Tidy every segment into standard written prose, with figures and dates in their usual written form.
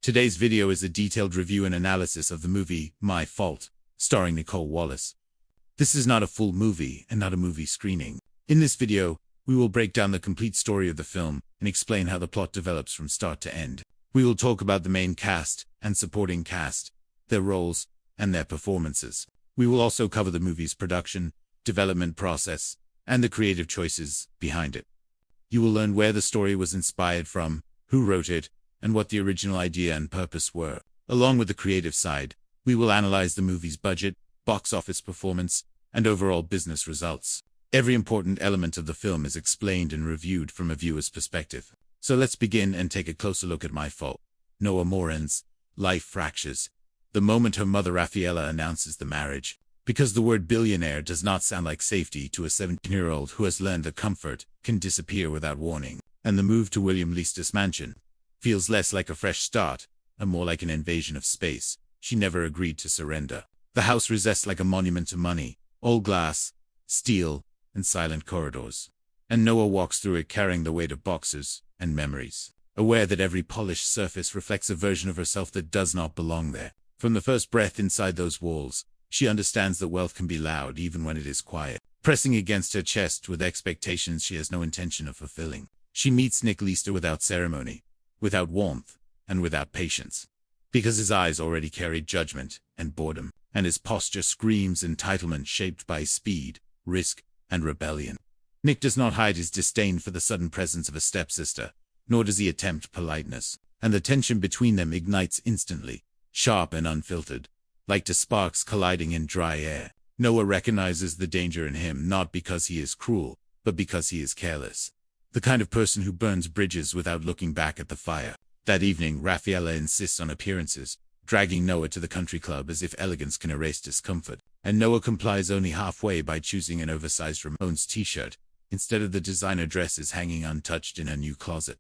Today's video is a detailed review and analysis of the movie My Fault, starring Nicole Wallace. This is not a full movie and not a movie screening. In this video, we will break down the complete story of the film and explain how the plot develops from start to end. We will talk about the main cast and supporting cast, their roles, and their performances. We will also cover the movie's production, development process, and the creative choices behind it. You will learn where the story was inspired from, who wrote it, and what the original idea and purpose were. Along with the creative side, we will analyze the movie's budget, box office performance, and overall business results. Every important element of the film is explained and reviewed from a viewer's perspective. So let's begin and take a closer look at My Fault. Noah Moran's life fractures the moment her mother Rafaela announces the marriage, because the word billionaire does not sound like safety to a 17-year-old who has learned that comfort can disappear without warning, and the move to William Leicester's mansion feels less like a fresh start and more like an invasion of space she never agreed to surrender. The house rests like a monument to money, all glass, steel, and silent corridors. And Noah walks through it carrying the weight of boxes and memories, aware that every polished surface reflects a version of herself that does not belong there. From the first breath inside those walls, she understands that wealth can be loud even when it is quiet, pressing against her chest with expectations she has no intention of fulfilling. She meets Nick Leister without ceremony, without warmth, and without patience, because his eyes already carried judgment and boredom, and his posture screams entitlement shaped by speed, risk, and rebellion. Nick does not hide his disdain for the sudden presence of a stepsister, nor does he attempt politeness, and the tension between them ignites instantly, sharp and unfiltered, like two sparks colliding in dry air. Noah recognizes the danger in him not because he is cruel, but because he is careless. The kind of person who burns bridges without looking back at the fire. That evening, Rafaela insists on appearances, dragging Noah to the country club as if elegance can erase discomfort, and Noah complies only halfway by choosing an oversized Ramones t-shirt, instead of the designer dresses hanging untouched in her new closet.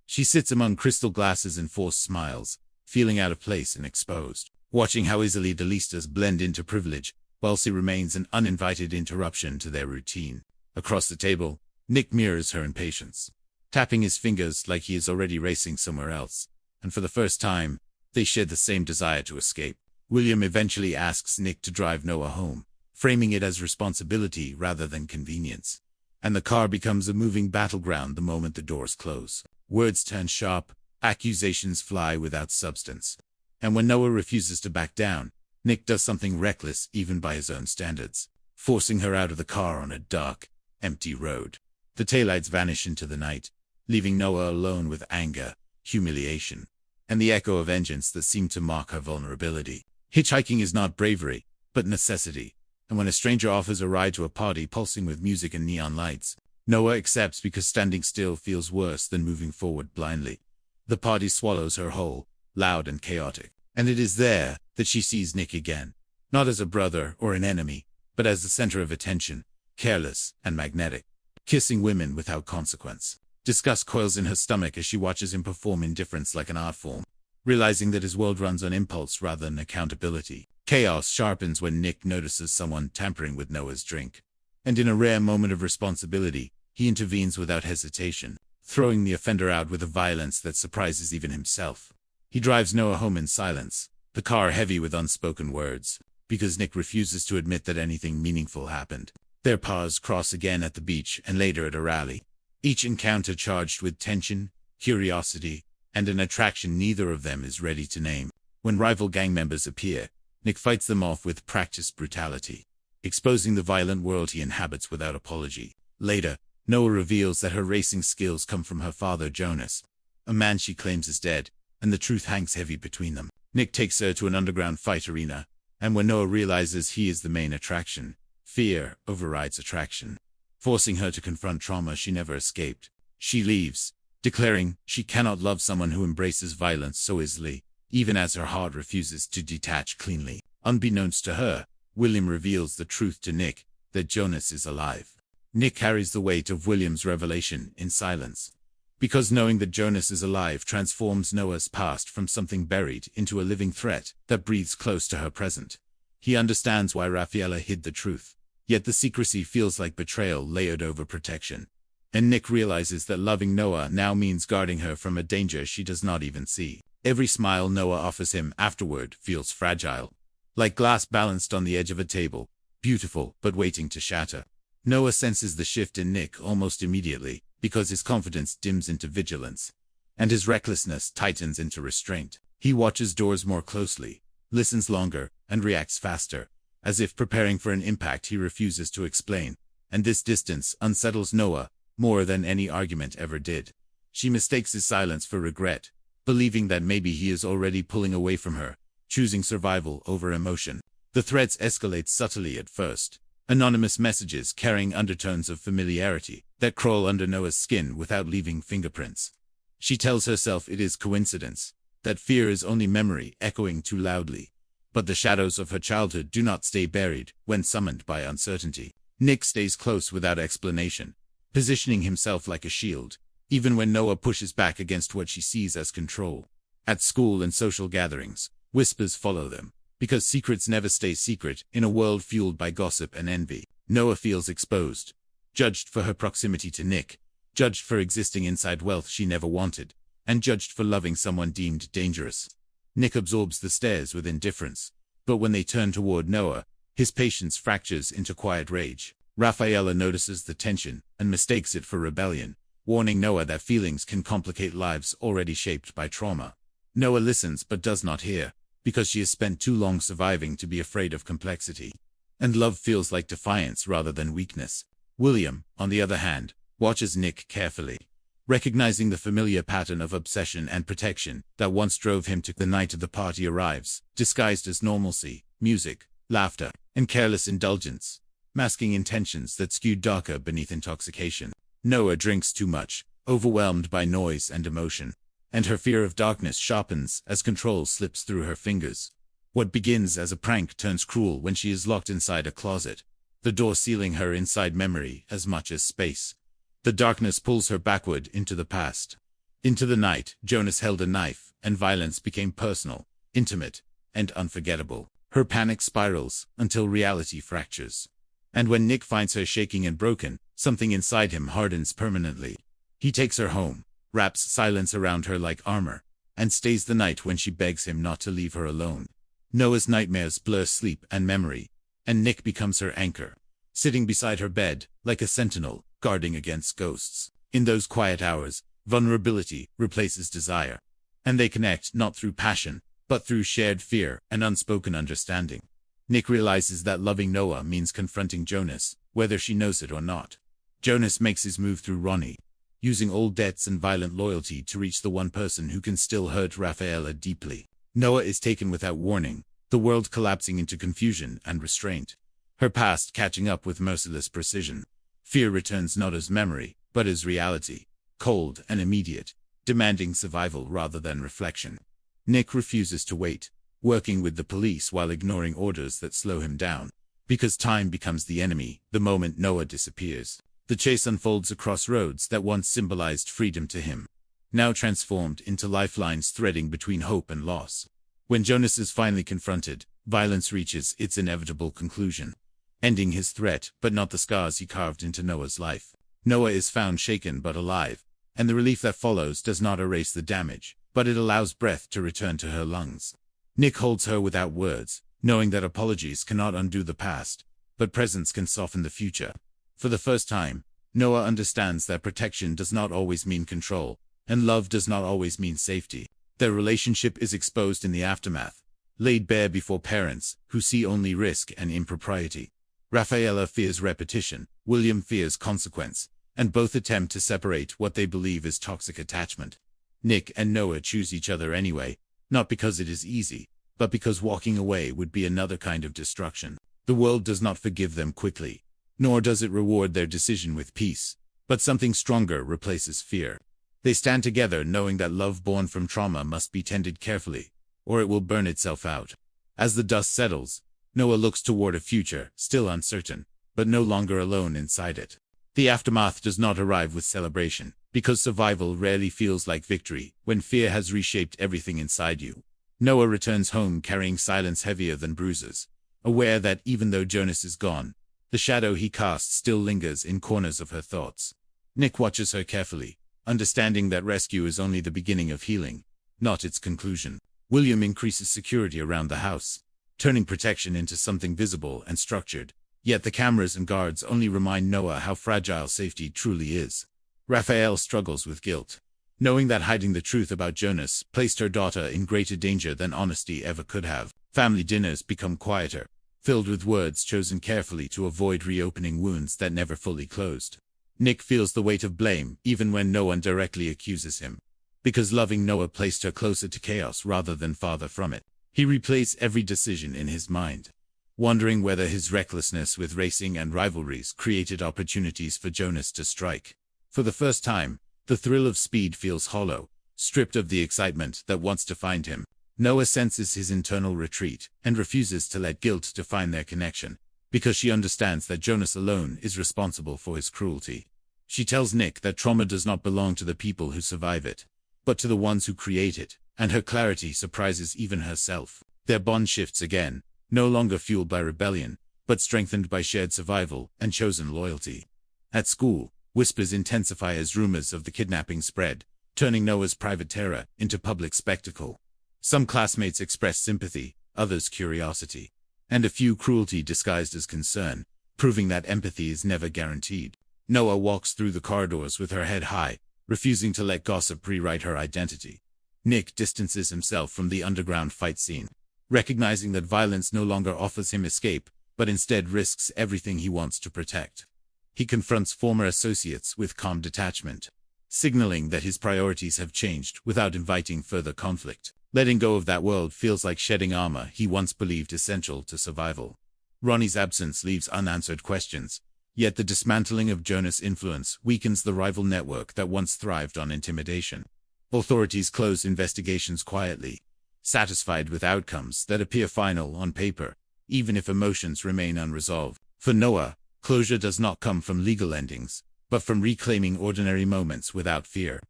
She sits among crystal glasses and forced smiles, feeling out of place and exposed, watching how easily the Leisters blend into privilege, whilst he remains an uninvited interruption to their routine. Across the table, Nick mirrors her impatience, tapping his fingers like he is already racing somewhere else, and for the first time, they share the same desire to escape. William eventually asks Nick to drive Noah home, framing it as responsibility rather than convenience. And the car becomes a moving battleground the moment the doors close. Words turn sharp, accusations fly without substance. And when Noah refuses to back down, Nick does something reckless even by his own standards, forcing her out of the car on a dark, empty road. The taillights vanish into the night, leaving Noah alone with anger, humiliation, and the echo of vengeance that seemed to mark her vulnerability. Hitchhiking is not bravery, but necessity, and when a stranger offers a ride to a party pulsing with music and neon lights, Noah accepts because standing still feels worse than moving forward blindly. The party swallows her whole, loud and chaotic, and it is there that she sees Nick again, not as a brother or an enemy, but as the center of attention, careless and magnetic, kissing women without consequence. Disgust coils in her stomach as she watches him perform indifference like an art form, realizing that his world runs on impulse rather than accountability. Chaos sharpens when Nick notices someone tampering with Noah's drink, and in a rare moment of responsibility, he intervenes without hesitation, throwing the offender out with a violence that surprises even himself. He drives Noah home in silence, the car heavy with unspoken words, because Nick refuses to admit that anything meaningful happened. Their paths cross again at the beach and later at a rally, each encounter charged with tension, curiosity, and an attraction neither of them is ready to name. When rival gang members appear, Nick fights them off with practiced brutality, exposing the violent world he inhabits without apology. Later, Noah reveals that her racing skills come from her father Jonas, a man she claims is dead, and the truth hangs heavy between them. Nick takes her to an underground fight arena, and when Noah realizes he is the main attraction, fear overrides attraction, forcing her to confront trauma she never escaped. She leaves, declaring she cannot love someone who embraces violence so easily, even as her heart refuses to detach cleanly. Unbeknownst to her, William reveals the truth to Nick, that Jonas is alive. Nick carries the weight of William's revelation in silence, because knowing that Jonas is alive transforms Noah's past from something buried into a living threat that breathes close to her present. He understands why Rafaela hid the truth, yet the secrecy feels like betrayal layered over protection. And Nick realizes that loving Noah now means guarding her from a danger she does not even see. Every smile Noah offers him afterward feels fragile, like glass balanced on the edge of a table, beautiful but waiting to shatter. Noah senses the shift in Nick almost immediately, because his confidence dims into vigilance, and his recklessness tightens into restraint. He watches doors more closely, listens longer, and reacts faster, as if preparing for an impact he refuses to explain, and this distance unsettles Noah more than any argument ever did. She mistakes his silence for regret, believing that maybe he is already pulling away from her, choosing survival over emotion. The threats escalate subtly at first, anonymous messages carrying undertones of familiarity that crawl under Noah's skin without leaving fingerprints. She tells herself it is coincidence, that fear is only memory echoing too loudly. But the shadows of her childhood do not stay buried when summoned by uncertainty. Nick stays close without explanation, positioning himself like a shield, even when Noah pushes back against what she sees as control. At school and social gatherings, whispers follow them, because secrets never stay secret in a world fueled by gossip and envy. Noah feels exposed, judged for her proximity to Nick, judged for existing inside wealth she never wanted, and judged for loving someone deemed dangerous. Nick absorbs the stares with indifference, but when they turn toward Noah, his patience fractures into quiet rage. Rafaela notices the tension and mistakes it for rebellion, warning Noah that feelings can complicate lives already shaped by trauma. Noah listens but does not hear, because she has spent too long surviving to be afraid of complexity. And love feels like defiance rather than weakness. William, on the other hand, watches Nick carefully, recognizing the familiar pattern of obsession and protection that once drove him to the night of the party arrives, disguised as normalcy, music, laughter, and careless indulgence, masking intentions that skewed darker beneath intoxication. Noah drinks too much, overwhelmed by noise and emotion, and her fear of darkness sharpens as control slips through her fingers. What begins as a prank turns cruel when she is locked inside a closet, the door sealing her inside memory as much as space. The darkness pulls her backward into the past. Into the night, Jonas held a knife, and violence became personal, intimate, and unforgettable. Her panic spirals until reality fractures. And when Nick finds her shaking and broken, something inside him hardens permanently. He takes her home, wraps silence around her like armor, and stays the night when she begs him not to leave her alone. Noah's nightmares blur sleep and memory, and Nick becomes her anchor, sitting beside her bed, like a sentinel, guarding against ghosts. In those quiet hours, vulnerability replaces desire, and they connect not through passion, but through shared fear and unspoken understanding. Nick realizes that loving Noah means confronting Jonas, whether she knows it or not. Jonas makes his move through Ronnie, using old debts and violent loyalty to reach the one person who can still hurt Rafaela deeply. Noah is taken without warning, the world collapsing into confusion and restraint, her past catching up with merciless precision. Fear returns not as memory, but as reality, cold and immediate, demanding survival rather than reflection. Nick refuses to wait, working with the police while ignoring orders that slow him down, because time becomes the enemy the moment Noah disappears. The chase unfolds across roads that once symbolized freedom to him, now transformed into lifelines threading between hope and loss. When Jonas is finally confronted, violence reaches its inevitable conclusion, ending his threat but not the scars he carved into Noah's life. Noah is found shaken but alive, and the relief that follows does not erase the damage, but it allows breath to return to her lungs. Nick holds her without words, knowing that apologies cannot undo the past, but presence can soften the future. For the first time, Noah understands that protection does not always mean control, and love does not always mean safety. Their relationship is exposed in the aftermath, laid bare before parents who see only risk and impropriety. Rafaela fears repetition, William fears consequence, and both attempt to separate what they believe is toxic attachment. Nick and Noah choose each other anyway, not because it is easy, but because walking away would be another kind of destruction. The world does not forgive them quickly, nor does it reward their decision with peace, but something stronger replaces fear. They stand together knowing that love born from trauma must be tended carefully, or it will burn itself out. As the dust settles, Noah looks toward a future, still uncertain, but no longer alone inside it. The aftermath does not arrive with celebration, because survival rarely feels like victory when fear has reshaped everything inside you. Noah returns home carrying silence heavier than bruises, aware that even though Jonas is gone, the shadow he casts still lingers in corners of her thoughts. Nick watches her carefully, understanding that rescue is only the beginning of healing, not its conclusion. William increases security around the house, turning protection into something visible and structured. Yet the cameras and guards only remind Noah how fragile safety truly is. Raphael struggles with guilt, knowing that hiding the truth about Jonas placed her daughter in greater danger than honesty ever could have. Family dinners become quieter, filled with words chosen carefully to avoid reopening wounds that never fully closed. Nick feels the weight of blame even when no one directly accuses him, because loving Noah placed her closer to chaos rather than farther from it. He replays every decision in his mind, wondering whether his recklessness with racing and rivalries created opportunities for Jonas to strike. For the first time, the thrill of speed feels hollow, stripped of the excitement that wants to find him. Noah senses his internal retreat and refuses to let guilt define their connection, because she understands that Jonas alone is responsible for his cruelty. She tells Nick that trauma does not belong to the people who survive it, but to the ones who create it, and her clarity surprises even herself. Their bond shifts again, no longer fueled by rebellion, but strengthened by shared survival and chosen loyalty. At school, whispers intensify as rumors of the kidnapping spread, turning Noah's private terror into public spectacle. Some classmates express sympathy, others curiosity, and a few cruelty disguised as concern, proving that empathy is never guaranteed. Noah walks through the corridors with her head high, refusing to let gossip rewrite her identity. Nick distances himself from the underground fight scene, recognizing that violence no longer offers him escape, but instead risks everything he wants to protect. He confronts former associates with calm detachment, signaling that his priorities have changed without inviting further conflict. Letting go of that world feels like shedding armor he once believed essential to survival. Ronnie's absence leaves unanswered questions, yet the dismantling of Jonas' influence weakens the rival network that once thrived on intimidation. Authorities close investigations quietly, satisfied with outcomes that appear final on paper, even if emotions remain unresolved. For Noah, closure does not come from legal endings, but from reclaiming ordinary moments without fear.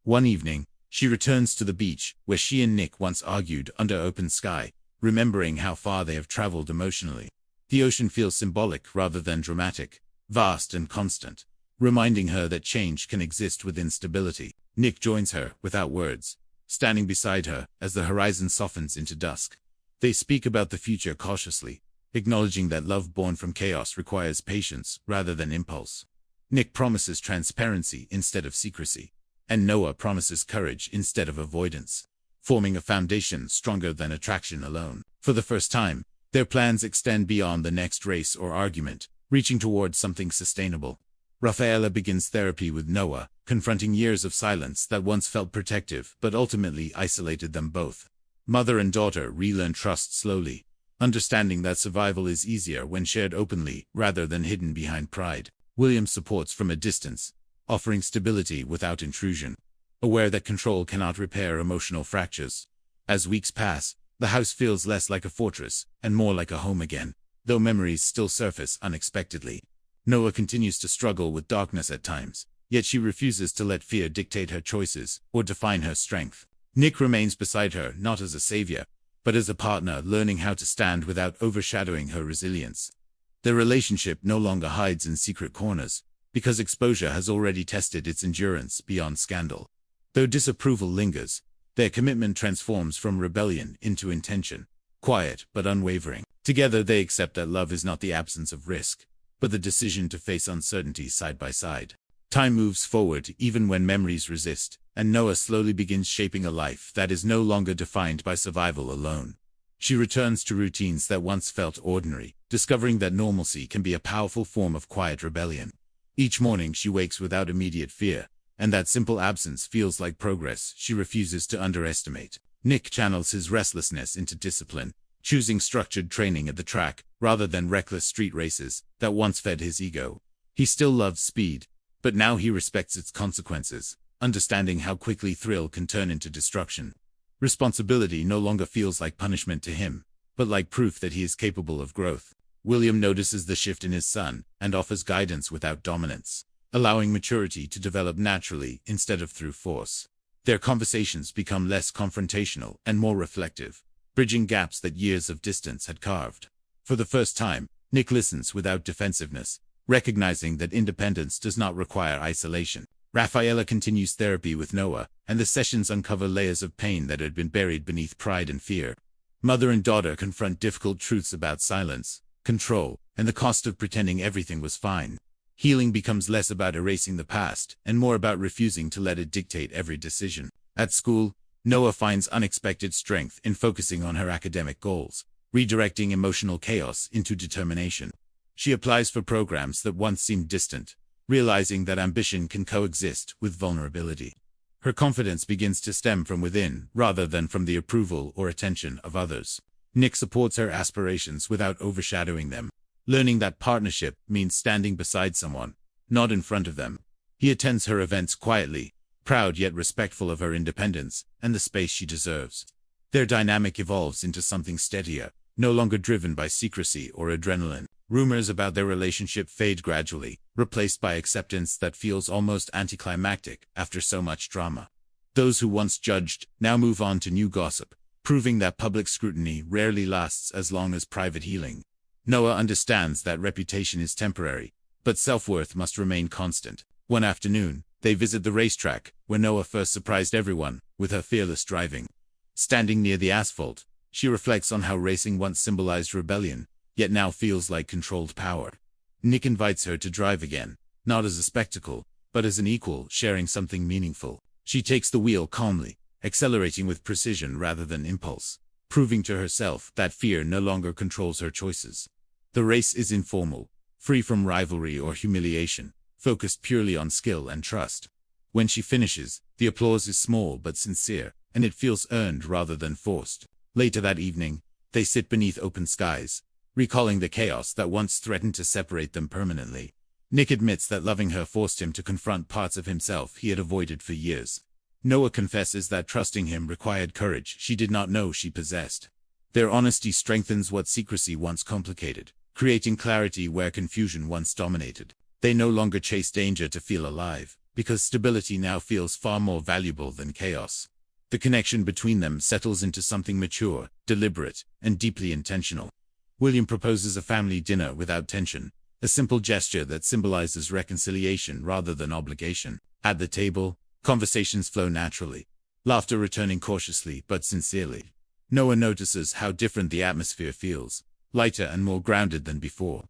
One evening, she returns to the beach, where she and Nick once argued under open sky, remembering how far they have traveled emotionally. The ocean feels symbolic rather than dramatic, vast and constant, reminding her that change can exist within stability. Nick joins her, without words, standing beside her as the horizon softens into dusk. They speak about the future cautiously, acknowledging that love born from chaos requires patience rather than impulse. Nick promises transparency instead of secrecy, and Noah promises courage instead of avoidance, forming a foundation stronger than attraction alone. For the first time, their plans extend beyond the next race or argument, reaching towards something sustainable. Rafaela begins therapy with Noah, confronting years of silence that once felt protective but ultimately isolated them both. Mother and daughter relearn trust slowly, understanding that survival is easier when shared openly rather than hidden behind pride. William supports from a distance, offering stability without intrusion, aware that control cannot repair emotional fractures. As weeks pass, the house feels less like a fortress and more like a home again, though memories still surface unexpectedly. Noah continues to struggle with darkness at times, yet she refuses to let fear dictate her choices or define her strength. Nick remains beside her not as a savior, but as a partner learning how to stand without overshadowing her resilience. Their relationship no longer hides in secret corners, because exposure has already tested its endurance beyond scandal. Though disapproval lingers, their commitment transforms from rebellion into intention, quiet but unwavering. Together they accept that love is not the absence of risk, but the decision to face uncertainty side by side. Time moves forward even when memories resist, and Noah slowly begins shaping a life that is no longer defined by survival alone. She returns to routines that once felt ordinary, discovering that normalcy can be a powerful form of quiet rebellion. Each morning she wakes without immediate fear, and that simple absence feels like progress she refuses to underestimate. Nick channels his restlessness into discipline, choosing structured training at the track rather than reckless street races that once fed his ego. He still loves speed, but now he respects its consequences, understanding how quickly thrill can turn into destruction. Responsibility no longer feels like punishment to him, but like proof that he is capable of growth. William notices the shift in his son and offers guidance without dominance, allowing maturity to develop naturally instead of through force. Their conversations become less confrontational and more reflective, bridging gaps that years of distance had carved. For the first time, Nick listens without defensiveness, recognizing that independence does not require isolation. Rafaela continues therapy with Noah, and the sessions uncover layers of pain that had been buried beneath pride and fear. Mother and daughter confront difficult truths about silence, control, and the cost of pretending everything was fine. Healing becomes less about erasing the past and more about refusing to let it dictate every decision. At school, Noah finds unexpected strength in focusing on her academic goals, redirecting emotional chaos into determination. She applies for programs that once seemed distant, realizing that ambition can coexist with vulnerability. Her confidence begins to stem from within rather than from the approval or attention of others. Nick supports her aspirations without overshadowing them, learning that partnership means standing beside someone, not in front of them. He attends her events quietly, proud yet respectful of her independence and the space she deserves. Their dynamic evolves into something steadier, no longer driven by secrecy or adrenaline. Rumors about their relationship fade gradually, replaced by acceptance that feels almost anticlimactic after so much drama. Those who once judged now move on to new gossip, proving that public scrutiny rarely lasts as long as private healing. Noah understands that reputation is temporary, but self-worth must remain constant. One afternoon, they visit the racetrack, where Noah first surprised everyone with her fearless driving. Standing near the asphalt, she reflects on how racing once symbolized rebellion, yet now feels like controlled power. Nick invites her to drive again, not as a spectacle, but as an equal, sharing something meaningful. She takes the wheel calmly, accelerating with precision rather than impulse, proving to herself that fear no longer controls her choices. The race is informal, free from rivalry or humiliation, focused purely on skill and trust. When she finishes, the applause is small but sincere, and it feels earned rather than forced. Later that evening, they sit beneath open skies, recalling the chaos that once threatened to separate them permanently. Nick admits that loving her forced him to confront parts of himself he had avoided for years. Noah confesses that trusting him required courage she did not know she possessed. Their honesty strengthens what secrecy once complicated, creating clarity where confusion once dominated. They no longer chase danger to feel alive, because stability now feels far more valuable than chaos. The connection between them settles into something mature, deliberate, and deeply intentional. William proposes a family dinner without tension, a simple gesture that symbolizes reconciliation rather than obligation. At the table, conversations flow naturally, laughter returning cautiously but sincerely. Noah notices how different the atmosphere feels, lighter and more grounded than before.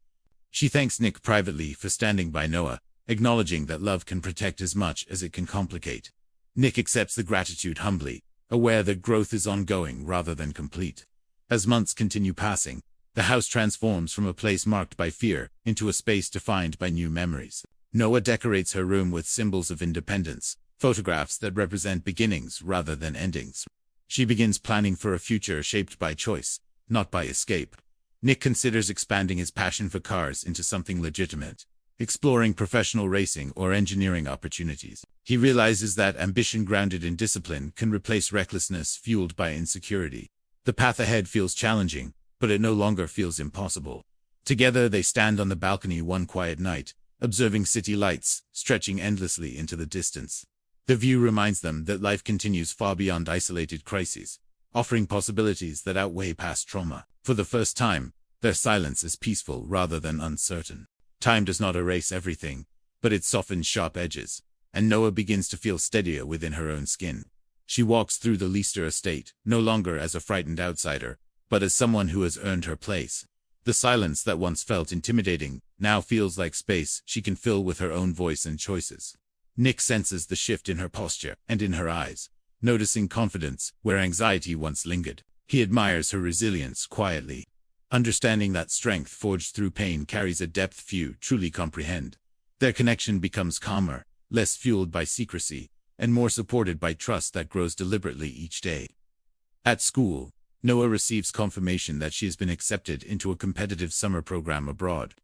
She thanks Nick privately for standing by Noah, acknowledging that love can protect as much as it can complicate. Nick accepts the gratitude humbly, aware that growth is ongoing rather than complete. As months continue passing, the house transforms from a place marked by fear into a space defined by new memories. Noah decorates her room with symbols of independence, photographs that represent beginnings rather than endings. She begins planning for a future shaped by choice, not by escape. Nick considers expanding his passion for cars into something legitimate, exploring professional racing or engineering opportunities. He realizes that ambition grounded in discipline can replace recklessness fueled by insecurity. The path ahead feels challenging, but it no longer feels impossible. Together they stand on the balcony one quiet night, observing city lights stretching endlessly into the distance. The view reminds them that life continues far beyond isolated crises, offering possibilities that outweigh past trauma. For the first time, their silence is peaceful rather than uncertain. Time does not erase everything, but it softens sharp edges, and Noah begins to feel steadier within her own skin. She walks through the Leicester estate, no longer as a frightened outsider, but as someone who has earned her place. The silence that once felt intimidating now feels like space she can fill with her own voice and choices. Nick senses the shift in her posture and in her eyes, noticing confidence where anxiety once lingered. He admires her resilience quietly, understanding that strength forged through pain carries a depth few truly comprehend. Their connection becomes calmer, less fueled by secrecy, and more supported by trust that grows deliberately each day. At school, Noah receives confirmation that she has been accepted into a competitive summer program abroad.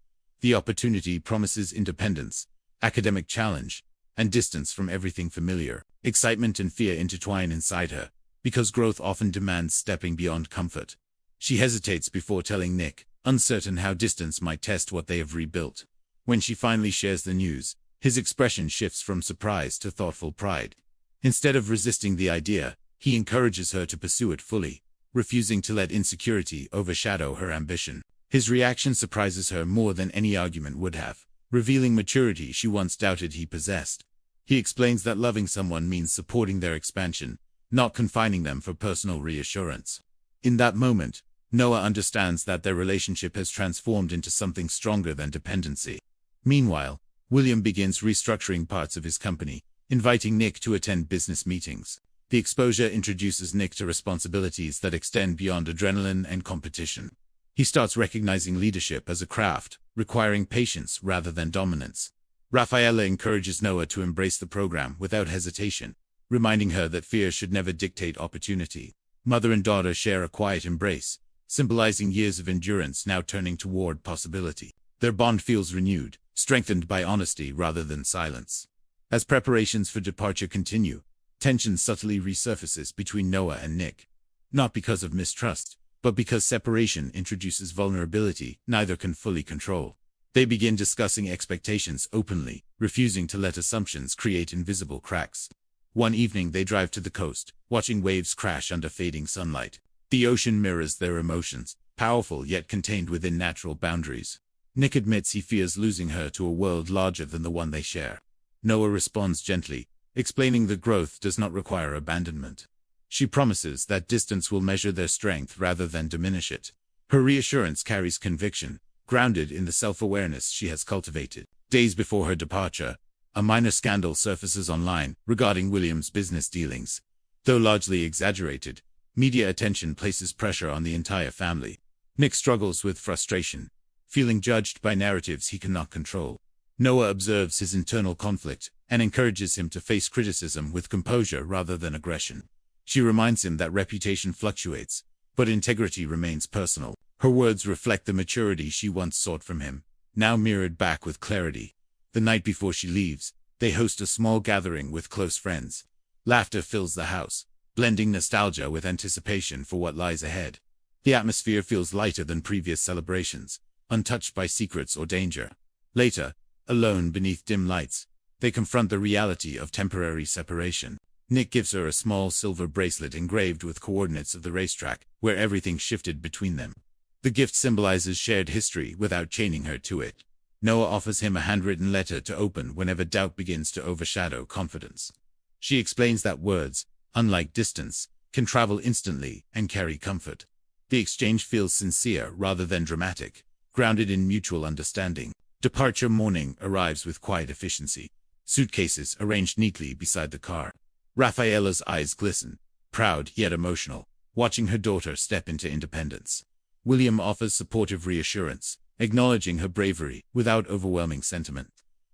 The opportunity promises independence, academic challenge, and distance from everything familiar. Excitement and fear intertwine inside her, because growth often demands stepping beyond comfort. She hesitates before telling Nick, uncertain how distance might test what they have rebuilt. When she finally shares the news, his expression shifts from surprise to thoughtful pride. Instead of resisting the idea, he encourages her to pursue it fully, refusing to let insecurity overshadow her ambition. His reaction surprises her more than any argument would have, revealing maturity she once doubted he possessed. He explains that loving someone means supporting their expansion, not confining them for personal reassurance. In that moment, Noah understands that their relationship has transformed into something stronger than dependency. Meanwhile, William begins restructuring parts of his company, inviting Nick to attend business meetings. The exposure introduces Nick to responsibilities that extend beyond adrenaline and competition. He starts recognizing leadership as a craft, requiring patience rather than dominance. Rafaela encourages Noah to embrace the program without hesitation, reminding her that fear should never dictate opportunity. Mother and daughter share a quiet embrace, symbolizing years of endurance now turning toward possibility. Their bond feels renewed, strengthened by honesty rather than silence. As preparations for departure continue, tension subtly resurfaces between Noah and Nick. Not because of mistrust, but because separation introduces vulnerability neither can fully control. They begin discussing expectations openly, refusing to let assumptions create invisible cracks. One evening they drive to the coast, watching waves crash under fading sunlight. The ocean mirrors their emotions, powerful yet contained within natural boundaries. Nick admits he fears losing her to a world larger than the one they share. Noah responds gently, explaining that growth does not require abandonment. She promises that distance will measure their strength rather than diminish it. Her reassurance carries conviction, grounded in the self-awareness she has cultivated. Days before her departure, a minor scandal surfaces online regarding William's business dealings. Though largely exaggerated, media attention places pressure on the entire family. Nick struggles with frustration, feeling judged by narratives he cannot control. Noah observes his internal conflict and encourages him to face criticism with composure rather than aggression. She reminds him that reputation fluctuates, but integrity remains personal. Her words reflect the maturity she once sought from him, now mirrored back with clarity. The night before she leaves, they host a small gathering with close friends. Laughter fills the house, blending nostalgia with anticipation for what lies ahead. The atmosphere feels lighter than previous celebrations, untouched by secrets or danger. Later, alone beneath dim lights, they confront the reality of temporary separation. Nick gives her a small silver bracelet engraved with coordinates of the racetrack, where everything shifted between them. The gift symbolizes shared history without chaining her to it. Noah offers him a handwritten letter to open whenever doubt begins to overshadow confidence. She explains that words, unlike distance, can travel instantly and carry comfort. The exchange feels sincere rather than dramatic, grounded in mutual understanding. Departure morning arrives with quiet efficiency. Suitcases arranged neatly beside the car. Rafaela's eyes glisten, proud yet emotional, watching her daughter step into independence. William offers supportive reassurance, acknowledging her bravery without overwhelming sentiment.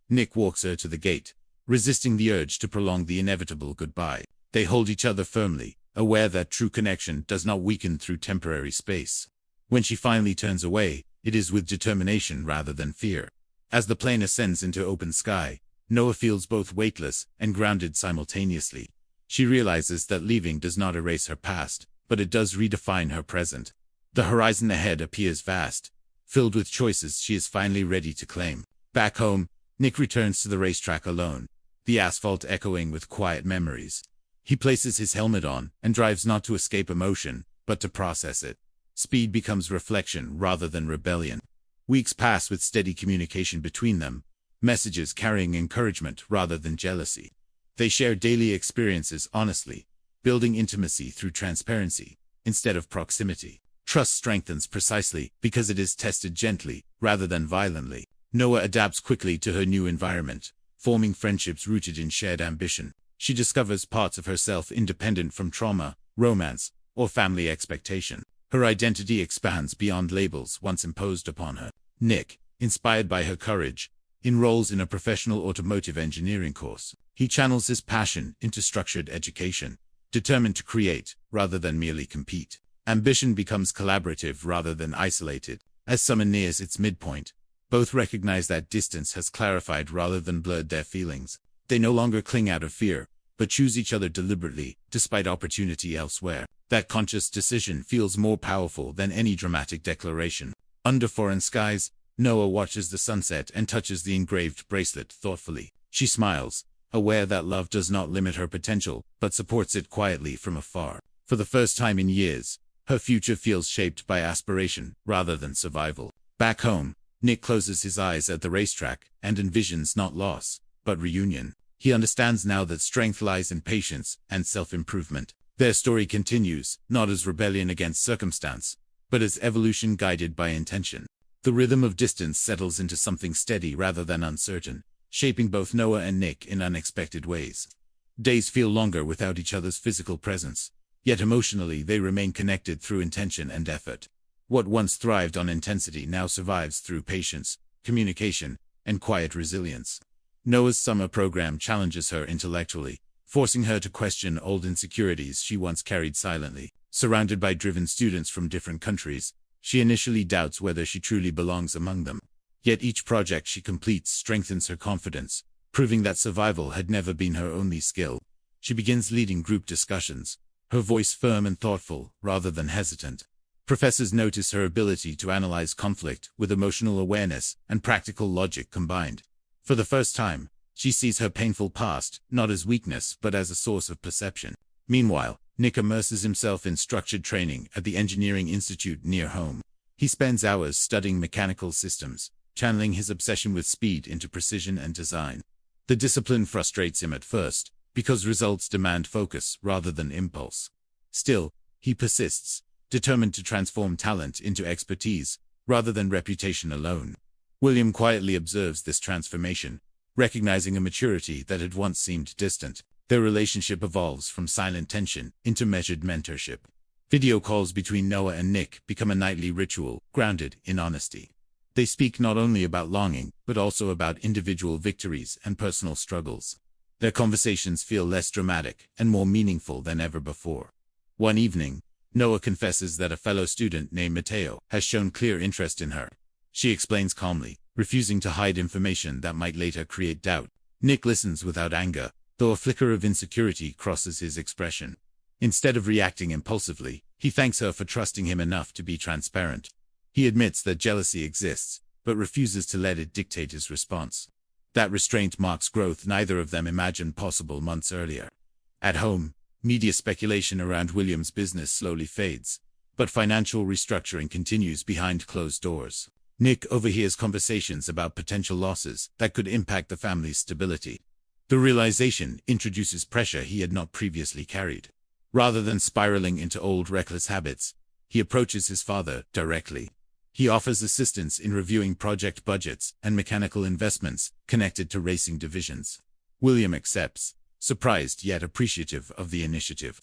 Nick walks her to the gate, resisting the urge to prolong the inevitable goodbye. They hold each other firmly, aware that true connection does not weaken through temporary space. When she finally turns away, it is with determination rather than fear. As the plane ascends into open sky, Noah feels both weightless and grounded simultaneously. She realizes that leaving does not erase her past, but it does redefine her present. The horizon ahead appears vast, filled with choices she is finally ready to claim. Back home, Nick returns to the racetrack alone, the asphalt echoing with quiet memories. He places his helmet on and drives not to escape emotion, but to process it. Speed becomes reflection rather than rebellion. Weeks pass with steady communication between them, messages carrying encouragement rather than jealousy. They share daily experiences honestly, building intimacy through transparency instead of proximity. Trust strengthens precisely because it is tested gently rather than violently. Noah adapts quickly to her new environment, forming friendships rooted in shared ambition. She discovers parts of herself independent from trauma, romance, or family expectation. Her identity expands beyond labels once imposed upon her. Nick, inspired by her courage, enrolls in a professional automotive engineering course. He channels his passion into structured education, determined to create rather than merely compete. Ambition becomes collaborative rather than isolated. As summer nears its midpoint, both recognize that distance has clarified rather than blurred their feelings. They no longer cling out of fear, but choose each other deliberately, despite opportunity elsewhere. That conscious decision feels more powerful than any dramatic declaration. Under foreign skies, Noah watches the sunset and touches the engraved bracelet thoughtfully. She smiles, aware that love does not limit her potential, but supports it quietly from afar. For the first time in years, her future feels shaped by aspiration rather than survival. Back home, Nick closes his eyes at the racetrack and envisions not loss, but reunion. He understands now that strength lies in patience and self-improvement. Their story continues, not as rebellion against circumstance, but as evolution guided by intention. The rhythm of distance settles into something steady rather than uncertain, shaping both Noah and Nick in unexpected ways. Days feel longer without each other's physical presence, yet emotionally they remain connected through intention and effort. What once thrived on intensity now survives through patience, communication, and quiet resilience. Noah's summer program challenges her intellectually, forcing her to question old insecurities she once carried silently. Surrounded by driven students from different countries, she initially doubts whether she truly belongs among them. Yet each project she completes strengthens her confidence, proving that survival had never been her only skill. She begins leading group discussions, her voice firm and thoughtful, rather than hesitant. Professors notice her ability to analyze conflict with emotional awareness and practical logic combined. For the first time, she sees her painful past not as weakness but as a source of perception. Meanwhile, Nick immerses himself in structured training at the Engineering Institute near home. He spends hours studying mechanical systems, channeling his obsession with speed into precision and design. The discipline frustrates him at first, because results demand focus rather than impulse. Still, he persists, determined to transform talent into expertise, rather than reputation alone. William quietly observes this transformation, recognizing a maturity that had once seemed distant. Their relationship evolves from silent tension into measured mentorship. Video calls between Noah and Nick become a nightly ritual, grounded in honesty. They speak not only about longing, but also about individual victories and personal struggles. Their conversations feel less dramatic and more meaningful than ever before. One evening, Noah confesses that a fellow student named Mateo has shown clear interest in her. She explains calmly, refusing to hide information that might later create doubt. Nick listens without anger, though a flicker of insecurity crosses his expression. Instead of reacting impulsively, he thanks her for trusting him enough to be transparent. He admits that jealousy exists, but refuses to let it dictate his response. That restraint marks growth neither of them imagined possible months earlier. At home, media speculation around William's business slowly fades, but financial restructuring continues behind closed doors. Nick overhears conversations about potential losses that could impact the family's stability. The realization introduces pressure he had not previously carried. Rather than spiraling into old reckless habits, he approaches his father directly. He offers assistance in reviewing project budgets and mechanical investments connected to racing divisions. William accepts, surprised yet appreciative of the initiative.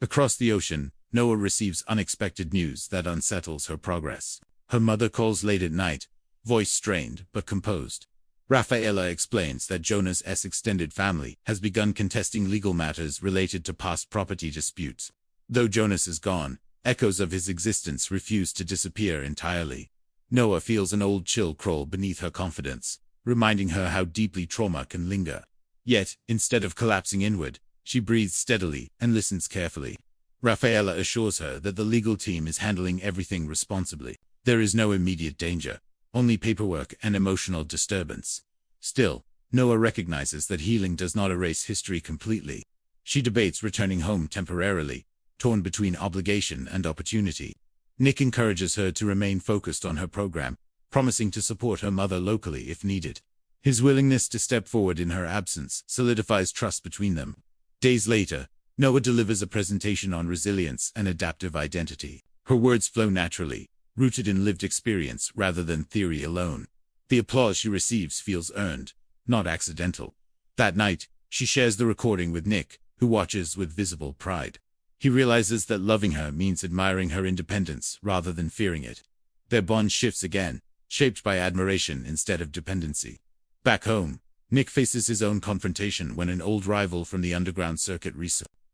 Across the ocean, Noah receives unexpected news that unsettles her progress. Her mother calls late at night, voice strained but composed. Rafaela explains that Jonah's extended family has begun contesting legal matters related to past property disputes. Though Jonas is gone, echoes of his existence refuse to disappear entirely. Noah feels an old chill crawl beneath her confidence, reminding her how deeply trauma can linger. Yet, instead of collapsing inward, she breathes steadily and listens carefully. Rafaela assures her that the legal team is handling everything responsibly. There is no immediate danger, only paperwork and emotional disturbance. Still, Noah recognizes that healing does not erase history completely. She debates returning home temporarily, torn between obligation and opportunity. Nick encourages her to remain focused on her program, promising to support her mother locally if needed. His willingness to step forward in her absence solidifies trust between them. Days later, Noah delivers a presentation on resilience and adaptive identity. Her words flow naturally, rooted in lived experience rather than theory alone. The applause she receives feels earned, not accidental. That night, she shares the recording with Nick, who watches with visible pride. He realizes that loving her means admiring her independence rather than fearing it. Their bond shifts again, shaped by admiration instead of dependency. Back home, Nick faces his own confrontation when an old rival from the underground circuit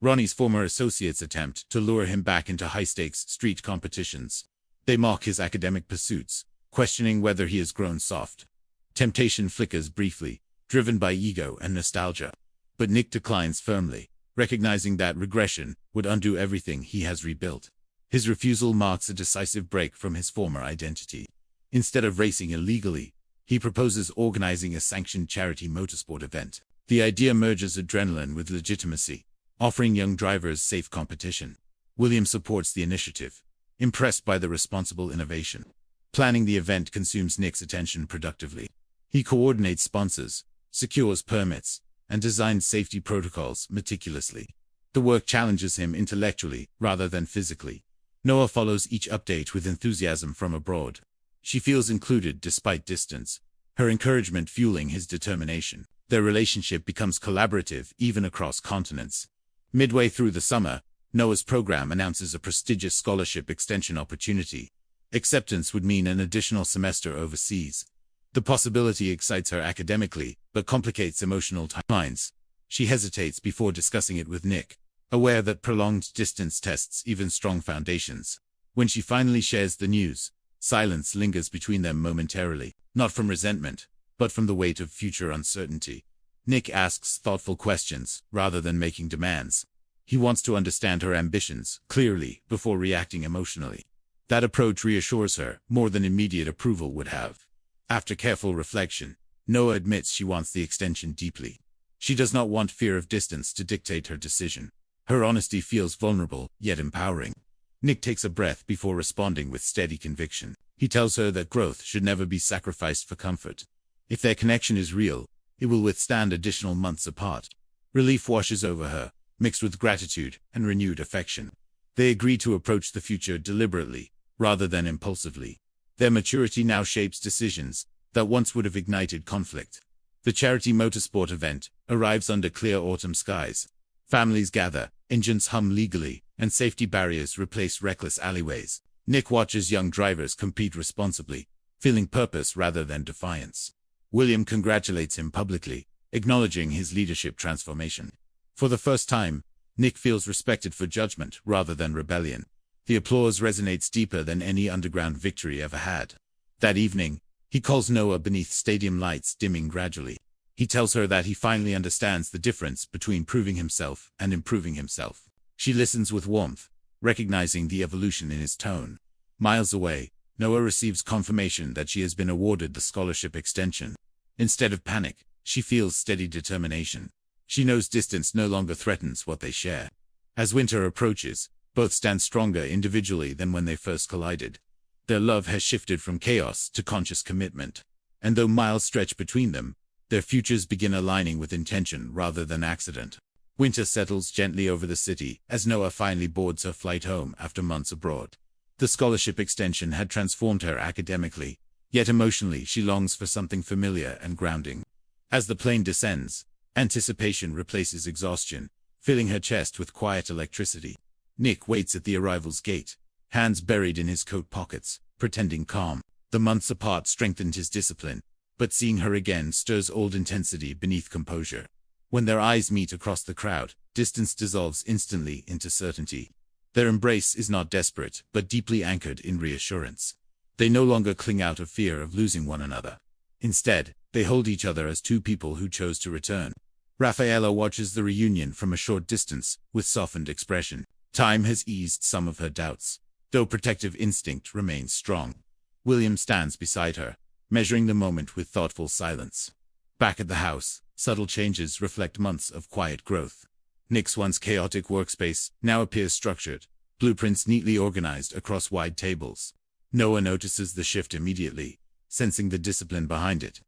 Ronnie's former associate's attempt to lure him back into high-stakes street competitions. They mock his academic pursuits, questioning whether he has grown soft. Temptation flickers briefly, driven by ego and nostalgia. But Nick declines firmly, recognizing that regression would undo everything he has rebuilt. His refusal marks a decisive break from his former identity. Instead of racing illegally, he proposes organizing a sanctioned charity motorsport event. The idea merges adrenaline with legitimacy, offering young drivers safe competition. William supports the initiative, impressed by the responsible innovation. Planning the event consumes Nick's attention productively. He coordinates sponsors, secures permits, and designs safety protocols meticulously. The work challenges him intellectually rather than physically. Noah follows each update with enthusiasm from abroad. She feels included despite distance, her encouragement fueling his determination. Their relationship becomes collaborative even across continents. Midway through the summer, Noah's program announces a prestigious scholarship extension opportunity. Acceptance would mean an additional semester overseas. The possibility excites her academically, but complicates emotional timelines. She hesitates before discussing it with Nick, aware that prolonged distance tests even strong foundations. When she finally shares the news, silence lingers between them momentarily, not from resentment, but from the weight of future uncertainty. Nick asks thoughtful questions, rather than making demands. He wants to understand her ambitions clearly before reacting emotionally. That approach reassures her more than immediate approval would have. After careful reflection, Noah admits she wants the extension deeply. She does not want fear of distance to dictate her decision. Her honesty feels vulnerable, yet empowering. Nick takes a breath before responding with steady conviction. He tells her that growth should never be sacrificed for comfort. If their connection is real, it will withstand additional months apart. Relief washes over her, mixed with gratitude and renewed affection. They agree to approach the future deliberately, rather than impulsively. Their maturity now shapes decisions that once would have ignited conflict. The charity motorsport event arrives under clear autumn skies. Families gather, engines hum legally, and safety barriers replace reckless alleyways. Nick watches young drivers compete responsibly, feeling purpose rather than defiance. William congratulates him publicly, acknowledging his leadership transformation. For the first time, Nick feels respected for judgment rather than rebellion. The applause resonates deeper than any underground victory ever had. That evening, he calls Noah beneath stadium lights dimming gradually. He tells her that he finally understands the difference between proving himself and improving himself. She listens with warmth, recognizing the evolution in his tone. Miles away, Noah receives confirmation that she has been awarded the scholarship extension. Instead of panic, she feels steady determination. She knows distance no longer threatens what they share. As winter approaches, both stand stronger individually than when they first collided. Their love has shifted from chaos to conscious commitment. And though miles stretch between them, their futures begin aligning with intention rather than accident. Winter settles gently over the city as Noah finally boards her flight home after months abroad. The scholarship extension had transformed her academically, yet emotionally she longs for something familiar and grounding. As the plane descends, anticipation replaces exhaustion, filling her chest with quiet electricity. Nick waits at the arrival's gate, hands buried in his coat pockets, pretending calm. The months apart strengthened his discipline, but seeing her again stirs old intensity beneath composure. When their eyes meet across the crowd, distance dissolves instantly into certainty. Their embrace is not desperate, but deeply anchored in reassurance. They no longer cling out of fear of losing one another. Instead, they hold each other as two people who chose to return. Rafaela watches the reunion from a short distance, with softened expression. Time has eased some of her doubts, though protective instinct remains strong. William stands beside her, measuring the moment with thoughtful silence. Back at the house, subtle changes reflect months of quiet growth. Nick's once chaotic workspace now appears structured, blueprints neatly organized across wide tables. Noah notices the shift immediately, sensing the discipline behind it.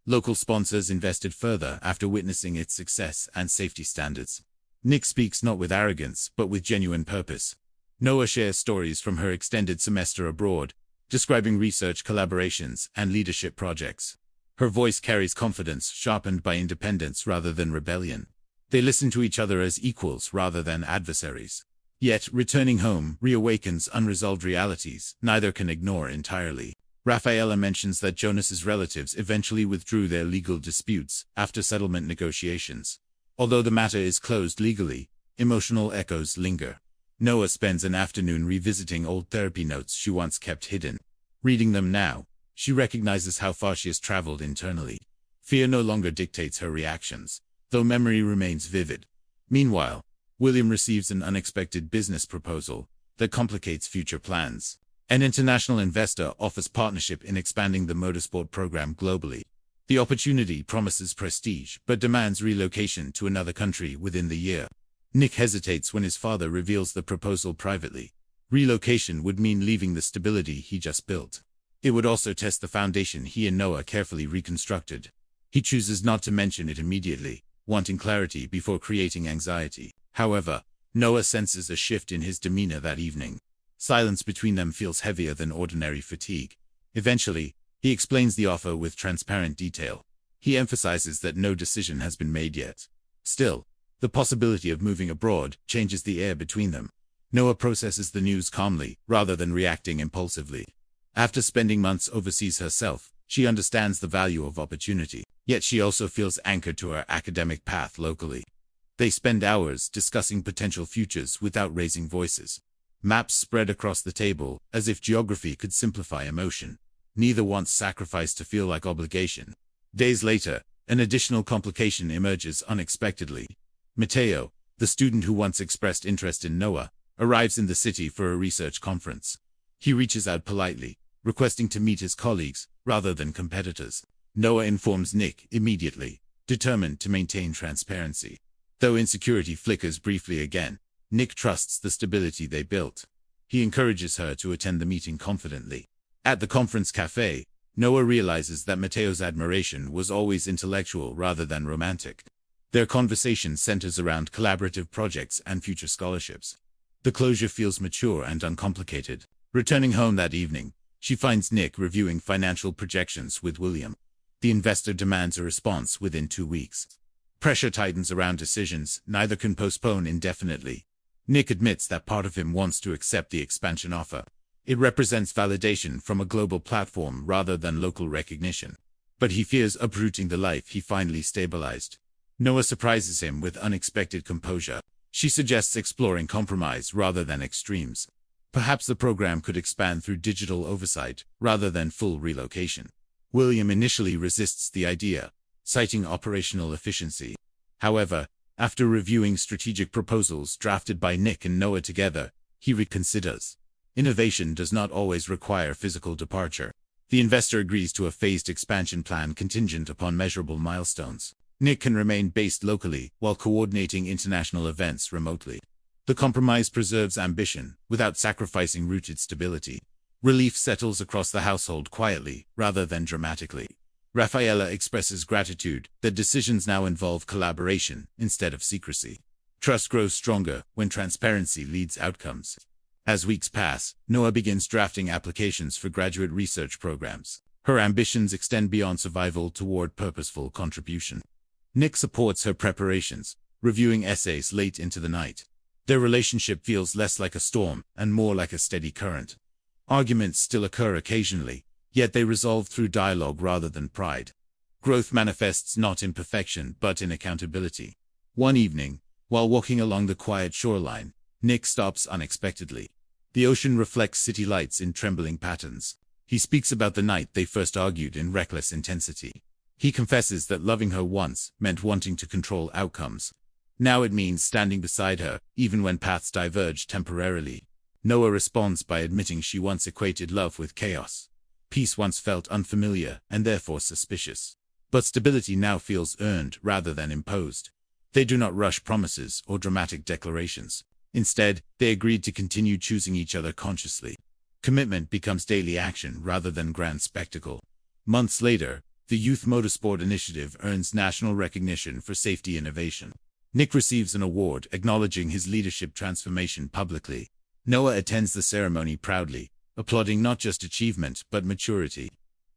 Local sponsors invested further after witnessing its success and safety standards. Nick speaks not with arrogance, but with genuine purpose. Noah shares stories from her extended semester abroad, describing research collaborations and leadership projects. Her voice carries confidence sharpened by independence rather than rebellion. They listen to each other as equals rather than adversaries. Yet, returning home reawakens unresolved realities neither can ignore entirely. Rafaela mentions that Jonas's relatives eventually withdrew their legal disputes after settlement negotiations. Although the matter is closed legally, emotional echoes linger. Noah spends an afternoon revisiting old therapy notes she once kept hidden. Reading them now, she recognizes how far she has traveled internally. Fear no longer dictates her reactions, though memory remains vivid. Meanwhile, William receives an unexpected business proposal that complicates future plans. An international investor offers partnership in expanding the motorsport program globally. The opportunity promises prestige but demands relocation to another country within the year. Nick hesitates when his father reveals the proposal privately. Relocation would mean leaving the stability he just built. It would also test the foundation he and Noah carefully reconstructed. He chooses not to mention it immediately, wanting clarity before creating anxiety. However, Noah senses a shift in his demeanor that evening. Silence between them feels heavier than ordinary fatigue. Eventually, he explains the offer with transparent detail. He emphasizes that no decision has been made yet. Still, the possibility of moving abroad changes the air between them. Noah processes the news calmly, rather than reacting impulsively. After spending months overseas herself, she understands the value of opportunity, yet she also feels anchored to her academic path locally. They spend hours discussing potential futures without raising voices. Maps spread across the table, as if geography could simplify emotion. Neither wants sacrifice to feel like obligation. Days later, an additional complication emerges unexpectedly. Mateo, the student who once expressed interest in Noah, arrives in the city for a research conference. He reaches out politely, requesting to meet his colleagues, rather than competitors. Noah informs Nick immediately, determined to maintain transparency. Though insecurity flickers briefly again, Nick trusts the stability they built. He encourages her to attend the meeting confidently. At the conference cafe, Noah realizes that Mateo's admiration was always intellectual rather than romantic. Their conversation centers around collaborative projects and future scholarships. The closure feels mature and uncomplicated. Returning home that evening, she finds Nick reviewing financial projections with William. The investor demands a response within 2 weeks. Pressure tightens around decisions, neither can postpone indefinitely. Nick admits that part of him wants to accept the expansion offer. It represents validation from a global platform rather than local recognition. But he fears uprooting the life he finally stabilized. Noah surprises him with unexpected composure. She suggests exploring compromise rather than extremes. Perhaps the program could expand through digital oversight, rather than full relocation. William initially resists the idea, citing operational efficiency. However, after reviewing strategic proposals drafted by Nick and Noah together, he reconsiders. Innovation does not always require physical departure. The investor agrees to a phased expansion plan contingent upon measurable milestones. Nick can remain based locally while coordinating international events remotely. The compromise preserves ambition without sacrificing rooted stability. Relief settles across the household quietly rather than dramatically. Rafaela expresses gratitude that decisions now involve collaboration instead of secrecy. Trust grows stronger when transparency leads outcomes. As weeks pass, Noah begins drafting applications for graduate research programs. Her ambitions extend beyond survival toward purposeful contribution. Nick supports her preparations, reviewing essays late into the night. Their relationship feels less like a storm and more like a steady current. Arguments still occur occasionally, yet they resolve through dialogue rather than pride. Growth manifests not in perfection but in accountability. One evening, while walking along the quiet shoreline, Nick stops unexpectedly. The ocean reflects city lights in trembling patterns. He speaks about the night they first argued in reckless intensity. He confesses that loving her once meant wanting to control outcomes. Now it means standing beside her, even when paths diverge temporarily. Noah responds by admitting she once equated love with chaos. Peace once felt unfamiliar and therefore suspicious. But stability now feels earned rather than imposed. They do not rush promises or dramatic declarations. Instead, they agreed to continue choosing each other consciously. Commitment becomes daily action rather than grand spectacle. Months later, the Youth Motorsport Initiative earns national recognition for safety innovation. Nick receives an award acknowledging his leadership transformation publicly. Noah attends the ceremony proudly, applauding not just achievement but maturity.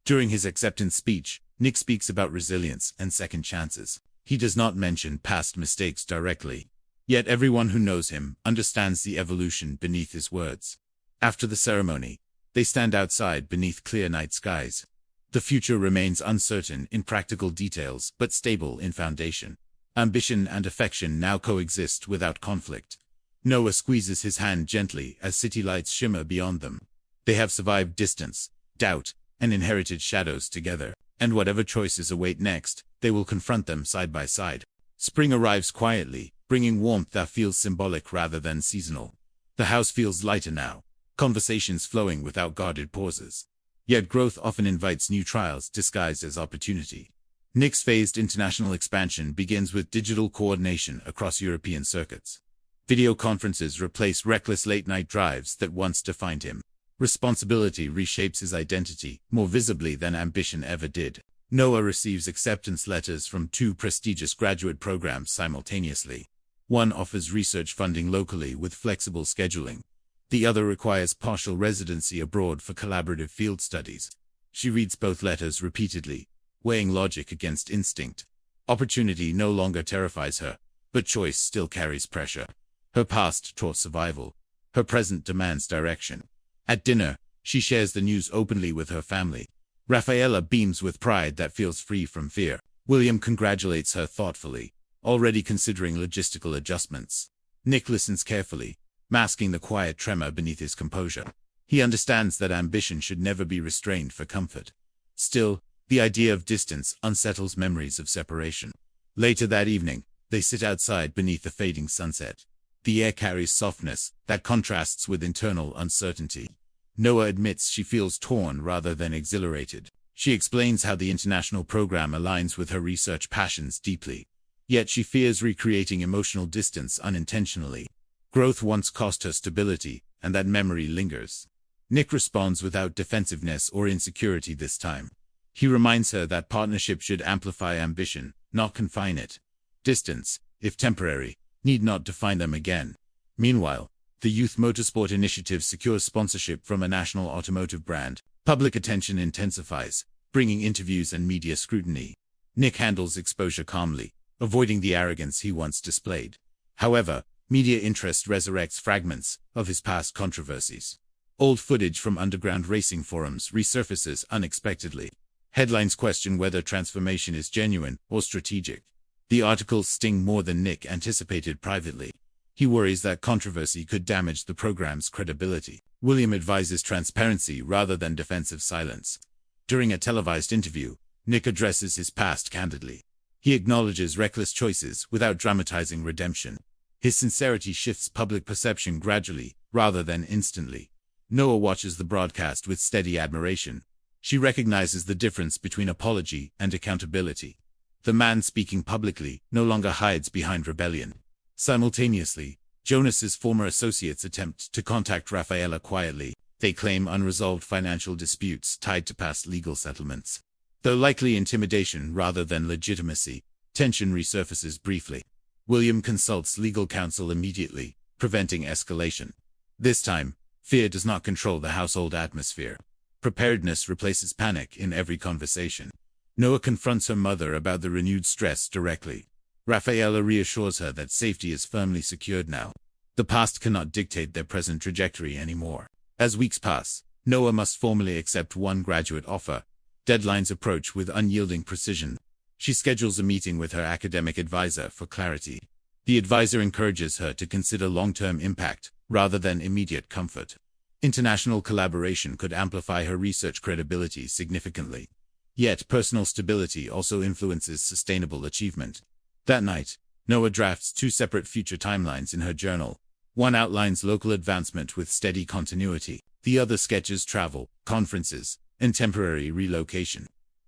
During his acceptance speech, Nick speaks about resilience and second chances. He does not mention past mistakes directly. Yet everyone who knows him understands the evolution beneath his words. After the ceremony, they stand outside beneath clear night skies. The future remains uncertain in practical details but stable in foundation. Ambition and affection now coexist without conflict. Noah squeezes his hand gently as city lights shimmer beyond them. They have survived distance, doubt, and inherited shadows together, and whatever choices await next, they will confront them side by side. Spring arrives quietly, bringing warmth that feels symbolic rather than seasonal. The house feels lighter now, conversations flowing without guarded pauses. Yet growth often invites new trials disguised as opportunity. Nick's phased international expansion begins with digital coordination across European circuits. Video conferences replace reckless late-night drives that once defined him. Responsibility reshapes his identity more visibly than ambition ever did. Noah receives acceptance letters from two prestigious graduate programs simultaneously. One offers research funding locally with flexible scheduling. The other requires partial residency abroad for collaborative field studies. She reads both letters repeatedly, weighing logic against instinct. Opportunity no longer terrifies her, but choice still carries pressure. Her past taught survival. Her present demands direction. At dinner, she shares the news openly with her family. Rafaela beams with pride that feels free from fear. William congratulates her thoughtfully, already considering logistical adjustments. Nick listens carefully, masking the quiet tremor beneath his composure. He understands that ambition should never be restrained for comfort. Still, the idea of distance unsettles memories of separation. Later that evening, they sit outside beneath the fading sunset. The air carries softness that contrasts with internal uncertainty. Noah admits she feels torn rather than exhilarated. She explains how the international program aligns with her research passions deeply. Yet she fears recreating emotional distance unintentionally. Growth once cost her stability, and that memory lingers. Nick responds without defensiveness or insecurity this time. He reminds her that partnership should amplify ambition, not confine it. Distance, if temporary, need not define them again. Meanwhile, the Youth Motorsport Initiative secures sponsorship from a national automotive brand. Public attention intensifies, bringing interviews and media scrutiny. Nick handles exposure calmly, avoiding the arrogance he once displayed. However, media interest resurrects fragments of his past controversies. Old footage from underground racing forums resurfaces unexpectedly. Headlines question whether transformation is genuine or strategic. The articles sting more than Nick anticipated privately. He worries that controversy could damage the program's credibility. William advises transparency rather than defensive silence. During a televised interview, Nick addresses his past candidly. He acknowledges reckless choices without dramatizing redemption. His sincerity shifts public perception gradually, rather than instantly. Noah watches the broadcast with steady admiration. She recognizes the difference between apology and accountability. The man speaking publicly no longer hides behind rebellion. Simultaneously, Jonas's former associates attempt to contact Rafaela quietly. They claim unresolved financial disputes tied to past legal settlements. Though likely intimidation rather than legitimacy, tension resurfaces briefly. William consults legal counsel immediately, preventing escalation. This time, fear does not control the household atmosphere. Preparedness replaces panic in every conversation. Noah confronts her mother about the renewed stress directly. Rafaela reassures her that safety is firmly secured now. The past cannot dictate their present trajectory anymore. As weeks pass, Noah must formally accept one graduate offer. Deadlines approach with unyielding precision. She schedules a meeting with her academic advisor for clarity. The advisor encourages her to consider long-term impact, rather than immediate comfort. International collaboration could amplify her research credibility significantly. Yet personal stability also influences sustainable achievement. That night, Noah drafts two separate future timelines in her journal. One outlines local advancement with steady continuity. The other sketches travel, conferences, and temporary relocation.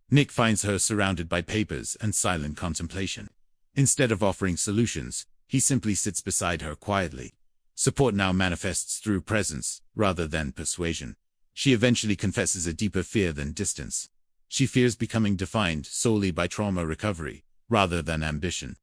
Nick finds her surrounded by papers and silent contemplation. Instead of offering solutions, he simply sits beside her quietly. Support now manifests through presence, rather than persuasion. She eventually confesses a deeper fear than distance. She fears becoming defined solely by trauma recovery, rather than ambition.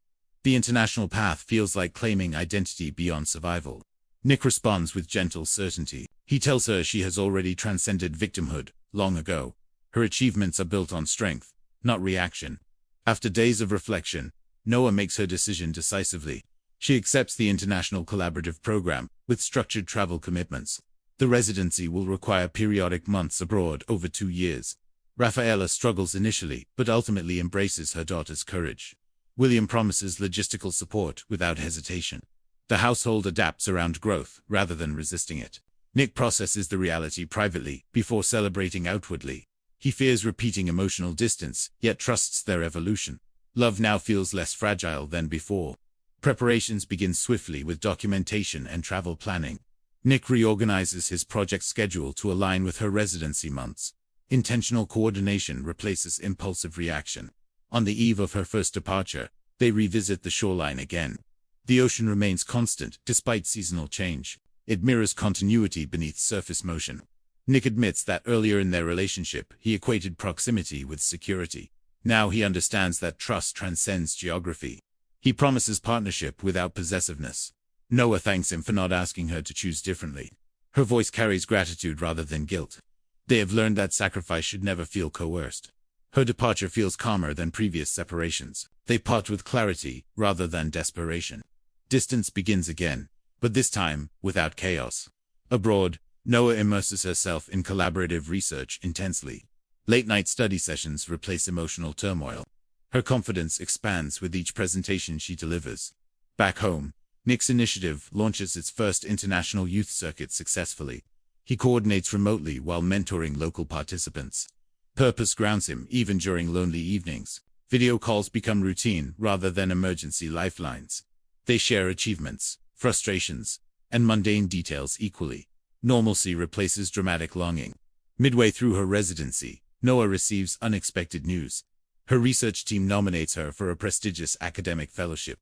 The international path feels like claiming identity beyond survival. Nick responds with gentle certainty. He tells her she has already transcended victimhood, long ago. Her achievements are built on strength, not reaction. After days of reflection, Noah makes her decision decisively. She accepts the international collaborative program, with structured travel commitments. The residency will require periodic months abroad over 2 years. Rafaela struggles initially, but ultimately embraces her daughter's courage. William promises logistical support without hesitation. The household adapts around growth, rather than resisting it. Nick processes the reality privately, before celebrating outwardly. He fears repeating emotional distance, yet trusts their evolution. Love now feels less fragile than before. Preparations begin swiftly with documentation and travel planning. Nick reorganizes his project schedule to align with her residency months. Intentional coordination replaces impulsive reaction. On the eve of her first departure, they revisit the shoreline again. The ocean remains constant, despite seasonal change. It mirrors continuity beneath surface motion. Nick admits that earlier in their relationship, he equated proximity with security. Now he understands that trust transcends geography. He promises partnership without possessiveness. Noah thanks him for not asking her to choose differently. Her voice carries gratitude rather than guilt. They have learned that sacrifice should never feel coerced. Her departure feels calmer than previous separations. They part with clarity rather than desperation. Distance begins again, but this time without chaos. Abroad, Noah immerses herself in collaborative research intensely. Late-night study sessions replace emotional turmoil. Her confidence expands with each presentation she delivers. Back home, Nick's initiative launches its first international youth circuit successfully. He coordinates remotely while mentoring local participants. Purpose grounds him even during lonely evenings. Video calls become routine rather than emergency lifelines. They share achievements, frustrations, and mundane details equally. Normalcy replaces dramatic longing. Midway through her residency, Noah receives unexpected news. Her research team nominates her for a prestigious academic fellowship.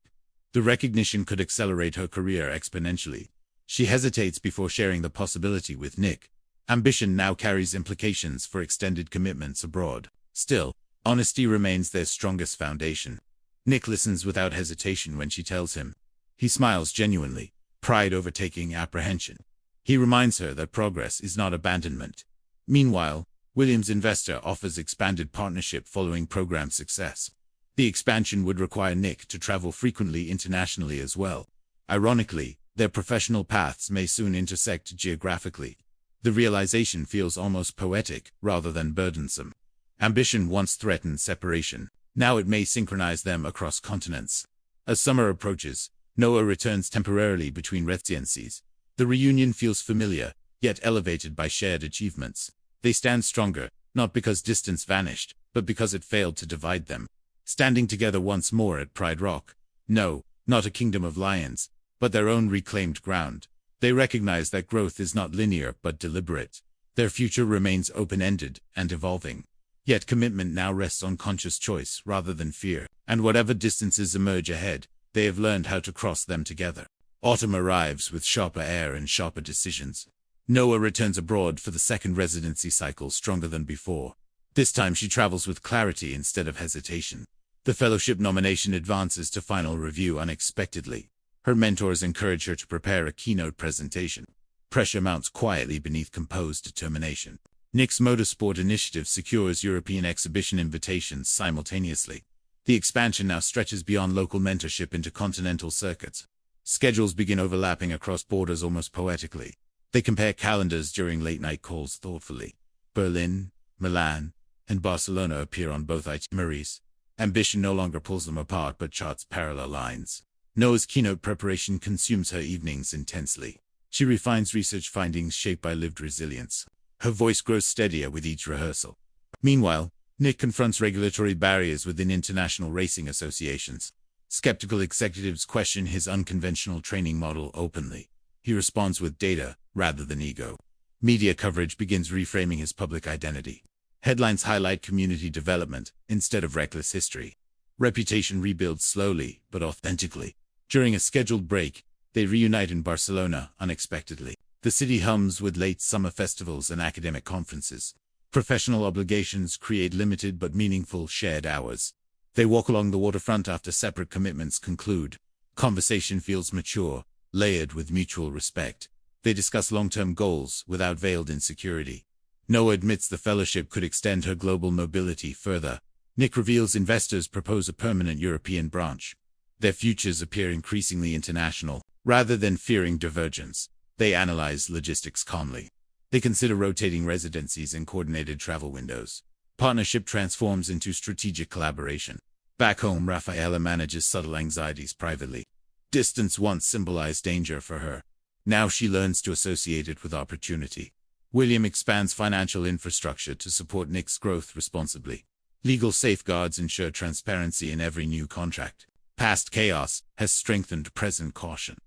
The recognition could accelerate her career exponentially. She hesitates before sharing the possibility with Nick. Ambition now carries implications for extended commitments abroad. Still, honesty remains their strongest foundation. Nick listens without hesitation when she tells him. He smiles genuinely, pride overtaking apprehension. He reminds her that progress is not abandonment. Meanwhile, Williams' investor offers expanded partnership following program success. The expansion would require Nick to travel frequently internationally as well. Ironically, their professional paths may soon intersect geographically. The realization feels almost poetic rather than burdensome. Ambition once threatened separation. Now it may synchronize them across continents. As summer approaches, Noah returns temporarily between residencies. The reunion feels familiar, yet elevated by shared achievements. They stand stronger, not because distance vanished, but because it failed to divide them. Standing together once more at Pride Rock. No, not a kingdom of lions, but their own reclaimed ground. They recognize that growth is not linear but deliberate. Their future remains open-ended and evolving. Yet commitment now rests on conscious choice rather than fear, and whatever distances emerge ahead, they have learned how to cross them together. Autumn arrives with sharper air and sharper decisions. Noah returns abroad for the second residency cycle, stronger than before. This time she travels with clarity instead of hesitation. The fellowship nomination advances to final review unexpectedly. Her mentors encourage her to prepare a keynote presentation. Pressure mounts quietly beneath composed determination. Nick's motorsport initiative secures European exhibition invitations simultaneously. The expansion now stretches beyond local mentorship into continental circuits. Schedules begin overlapping across borders almost poetically. They compare calendars during late-night calls thoughtfully. Berlin, Milan, and Barcelona appear on both itineraries. Ambition no longer pulls them apart but charts parallel lines. Noah's keynote preparation consumes her evenings intensely. She refines research findings shaped by lived resilience. Her voice grows steadier with each rehearsal. Meanwhile, Nick confronts regulatory barriers within international racing associations. Skeptical executives question his unconventional training model openly. He responds with data rather than ego. Media coverage begins reframing his public identity. Headlines highlight community development instead of reckless history. Reputation rebuilds slowly but authentically. During a scheduled break, they reunite in Barcelona unexpectedly. The city hums with late summer festivals and academic conferences. Professional obligations create limited but meaningful shared hours. They walk along the waterfront after separate commitments conclude. Conversation feels mature, layered with mutual respect. They discuss long-term goals without veiled insecurity. Noah admits the fellowship could extend her global mobility further. Nick reveals investors propose a permanent European branch. Their futures appear increasingly international. Rather than fearing divergence, they analyze logistics calmly. They consider rotating residencies and coordinated travel windows. Partnership transforms into strategic collaboration. Back home, Rafaela manages subtle anxieties privately. Distance once symbolized danger for her. Now she learns to associate it with opportunity. William expands financial infrastructure to support Nick's growth responsibly. Legal safeguards ensure transparency in every new contract. Past chaos has strengthened present caution.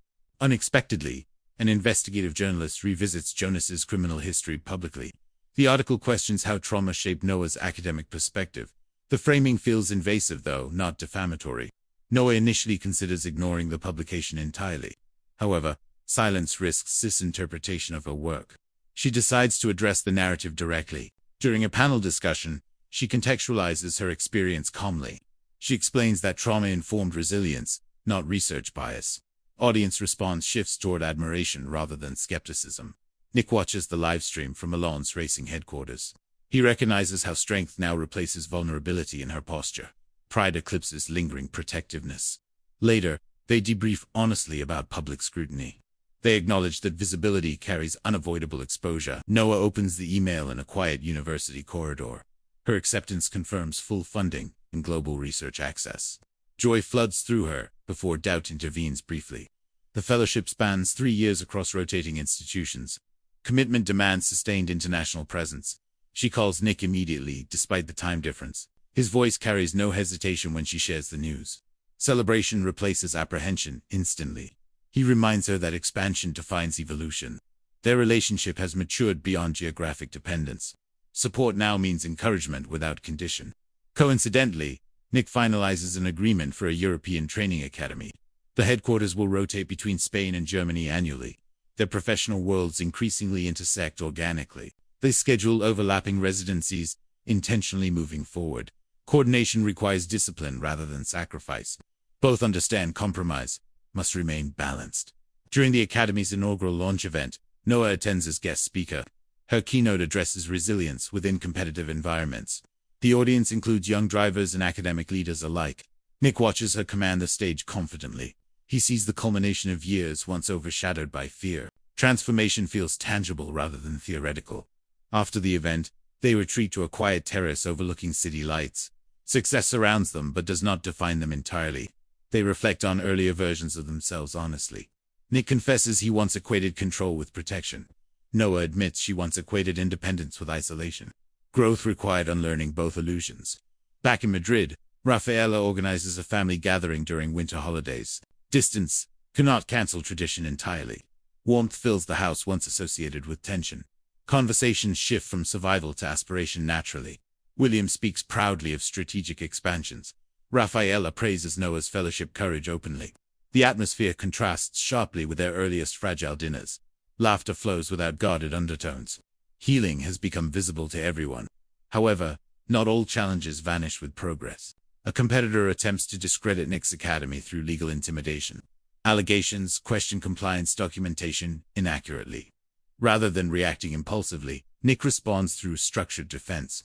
Unexpectedly, an investigative journalist revisits Jonas's criminal history publicly. The article questions how trauma shaped Noah's academic perspective. The framing feels invasive though not defamatory. Noah initially considers ignoring the publication entirely. However, silence risks misinterpretation of her work. She decides to address the narrative directly. During a panel discussion, She contextualizes her experience calmly. She explains that trauma-informed resilience, not research bias. Audience response shifts toward admiration rather than skepticism. Nick watches the live stream from Milan's racing headquarters. He recognizes how strength now replaces vulnerability in her posture. Pride eclipses lingering protectiveness. Later, they debrief honestly about public scrutiny. They acknowledge that visibility carries unavoidable exposure. Noah opens the email in a quiet university corridor. Her acceptance confirms full funding and global research access. Joy floods through her before doubt intervenes briefly. The fellowship spans 3 years across rotating institutions. Commitment demands sustained international presence. She calls Nick immediately, despite the time difference. His voice carries no hesitation when she shares the news. Celebration replaces apprehension instantly. He reminds her that expansion defines evolution. Their relationship has matured beyond geographic dependence. Support now means encouragement without condition. Coincidentally, Nick finalizes an agreement for a European training academy. The headquarters will rotate between Spain and Germany annually. Their professional worlds increasingly intersect organically. They schedule overlapping residencies, intentionally moving forward. Coordination requires discipline rather than sacrifice. Both understand compromise must remain balanced. During the Academy's inaugural launch event, Noah attends as guest speaker. Her keynote addresses resilience within competitive environments. The audience includes young drivers and academic leaders alike. Nick watches her command the stage confidently. He sees the culmination of years once overshadowed by fear. Transformation feels tangible rather than theoretical. After the event, they retreat to a quiet terrace overlooking city lights. Success surrounds them but does not define them entirely. They reflect on earlier versions of themselves honestly. Nick confesses he once equated control with protection. Noah admits she once equated independence with isolation. Growth required unlearning both illusions. Back in Madrid, Rafaela organizes a family gathering during winter holidays. Distance cannot cancel tradition entirely. Warmth fills the house once associated with tension. Conversations shift from survival to aspiration naturally. William speaks proudly of strategic expansions. Rafaela praises Noah's fellowship courage openly. The atmosphere contrasts sharply with their earliest fragile dinners. Laughter flows without guarded undertones. Healing has become visible to everyone. However, not all challenges vanish with progress. A competitor attempts to discredit Nick's academy through legal intimidation. Allegations question compliance documentation inaccurately. Rather than reacting impulsively, Nick responds through structured defense.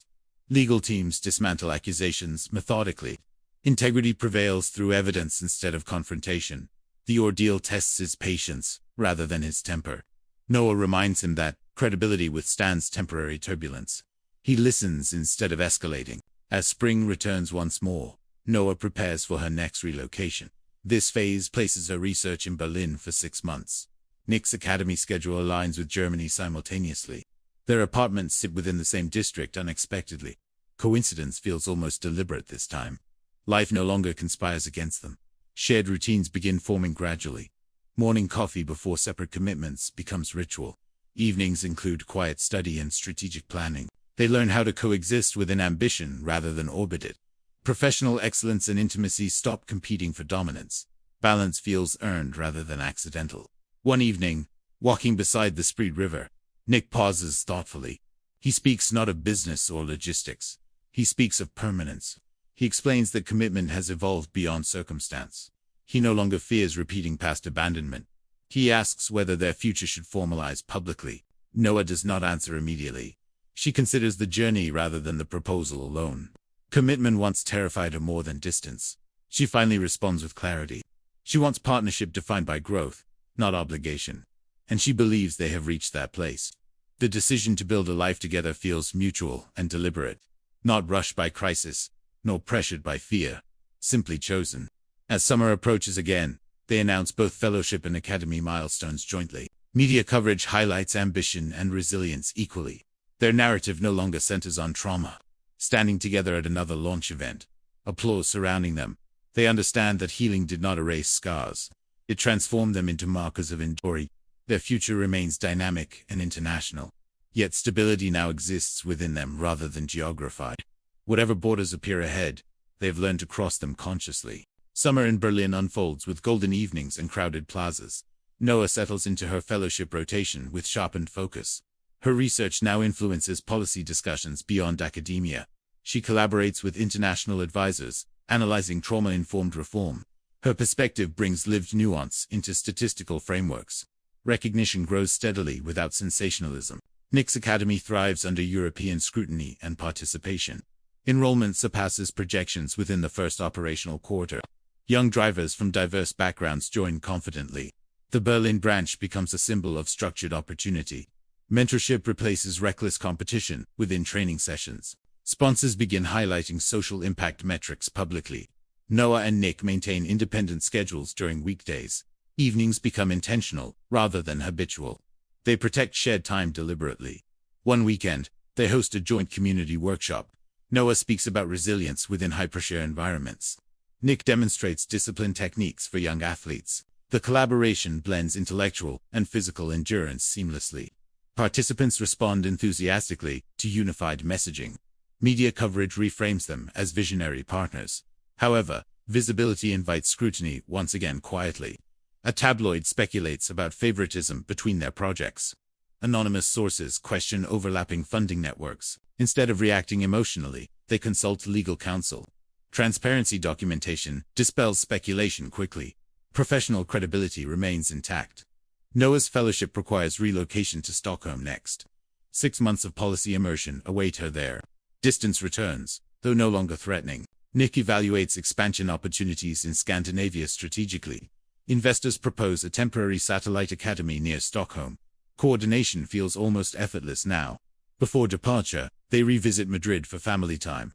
Legal teams dismantle accusations methodically. Integrity prevails through evidence instead of confrontation. The ordeal tests his patience rather than his temper. Noah reminds him that credibility withstands temporary turbulence. He listens instead of escalating. As spring returns once more, Noah prepares for her next relocation. This phase places her research in Berlin for 6 months. Nick's academy schedule aligns with Germany simultaneously. Their apartments sit within the same district unexpectedly. Coincidence feels almost deliberate this time. Life no longer conspires against them. Shared routines begin forming gradually. Morning coffee before separate commitments becomes ritual. Evenings include quiet study and strategic planning. They learn how to coexist within ambition rather than orbit it. Professional excellence and intimacy stop competing for dominance. Balance feels earned rather than accidental. One evening, walking beside the Spree River, Nick pauses thoughtfully. He speaks not of business or logistics. He speaks of permanence. He explains that commitment has evolved beyond circumstance. He no longer fears repeating past abandonment. He asks whether their future should formalize publicly. Noah does not answer immediately. She considers the journey rather than the proposal alone. Commitment once terrified her more than distance. She finally responds with clarity. She wants partnership defined by growth, not obligation. And she believes they have reached that place. The decision to build a life together feels mutual and deliberate. Not rushed by crisis, nor pressured by fear. Simply chosen. As summer approaches again, they announce both fellowship and academy milestones jointly. Media coverage highlights ambition and resilience equally. Their narrative no longer centers on trauma. Standing together at another launch event, applause surrounding them, they understand that healing did not erase scars. It transformed them into markers of endurance. Their future remains dynamic and international. Yet stability now exists within them rather than geography. Whatever borders appear ahead, they've learned to cross them consciously. Summer in Berlin unfolds with golden evenings and crowded plazas. Noah settles into her fellowship rotation with sharpened focus. Her research now influences policy discussions beyond academia. She collaborates with international advisors, analyzing trauma-informed reform. Her perspective brings lived nuance into statistical frameworks. Recognition grows steadily without sensationalism. Nick's academy thrives under European scrutiny and participation. Enrollment surpasses projections within the first operational quarter. Young drivers from diverse backgrounds join confidently. The Berlin branch becomes a symbol of structured opportunity. Mentorship replaces reckless competition within training sessions. Sponsors begin highlighting social impact metrics publicly. Noah and Nick maintain independent schedules during weekdays. Evenings become intentional rather than habitual. They protect shared time deliberately. One weekend, they host a joint community workshop. Noah speaks about resilience within high-pressure environments. Nick demonstrates discipline techniques for young athletes. The collaboration blends intellectual and physical endurance seamlessly. Participants respond enthusiastically to unified messaging. Media coverage reframes them as visionary partners. However, visibility invites scrutiny once again quietly. A tabloid speculates about favoritism between their projects. Anonymous sources question overlapping funding networks. Instead of reacting emotionally, they consult legal counsel. Transparency documentation dispels speculation quickly. Professional credibility remains intact. Noah's fellowship requires relocation to Stockholm next. 6 months of policy immersion await her there. Distance returns, though no longer threatening. Nick evaluates expansion opportunities in Scandinavia strategically. Investors propose a temporary satellite academy near Stockholm. Coordination feels almost effortless now. Before departure, they revisit Madrid for family time.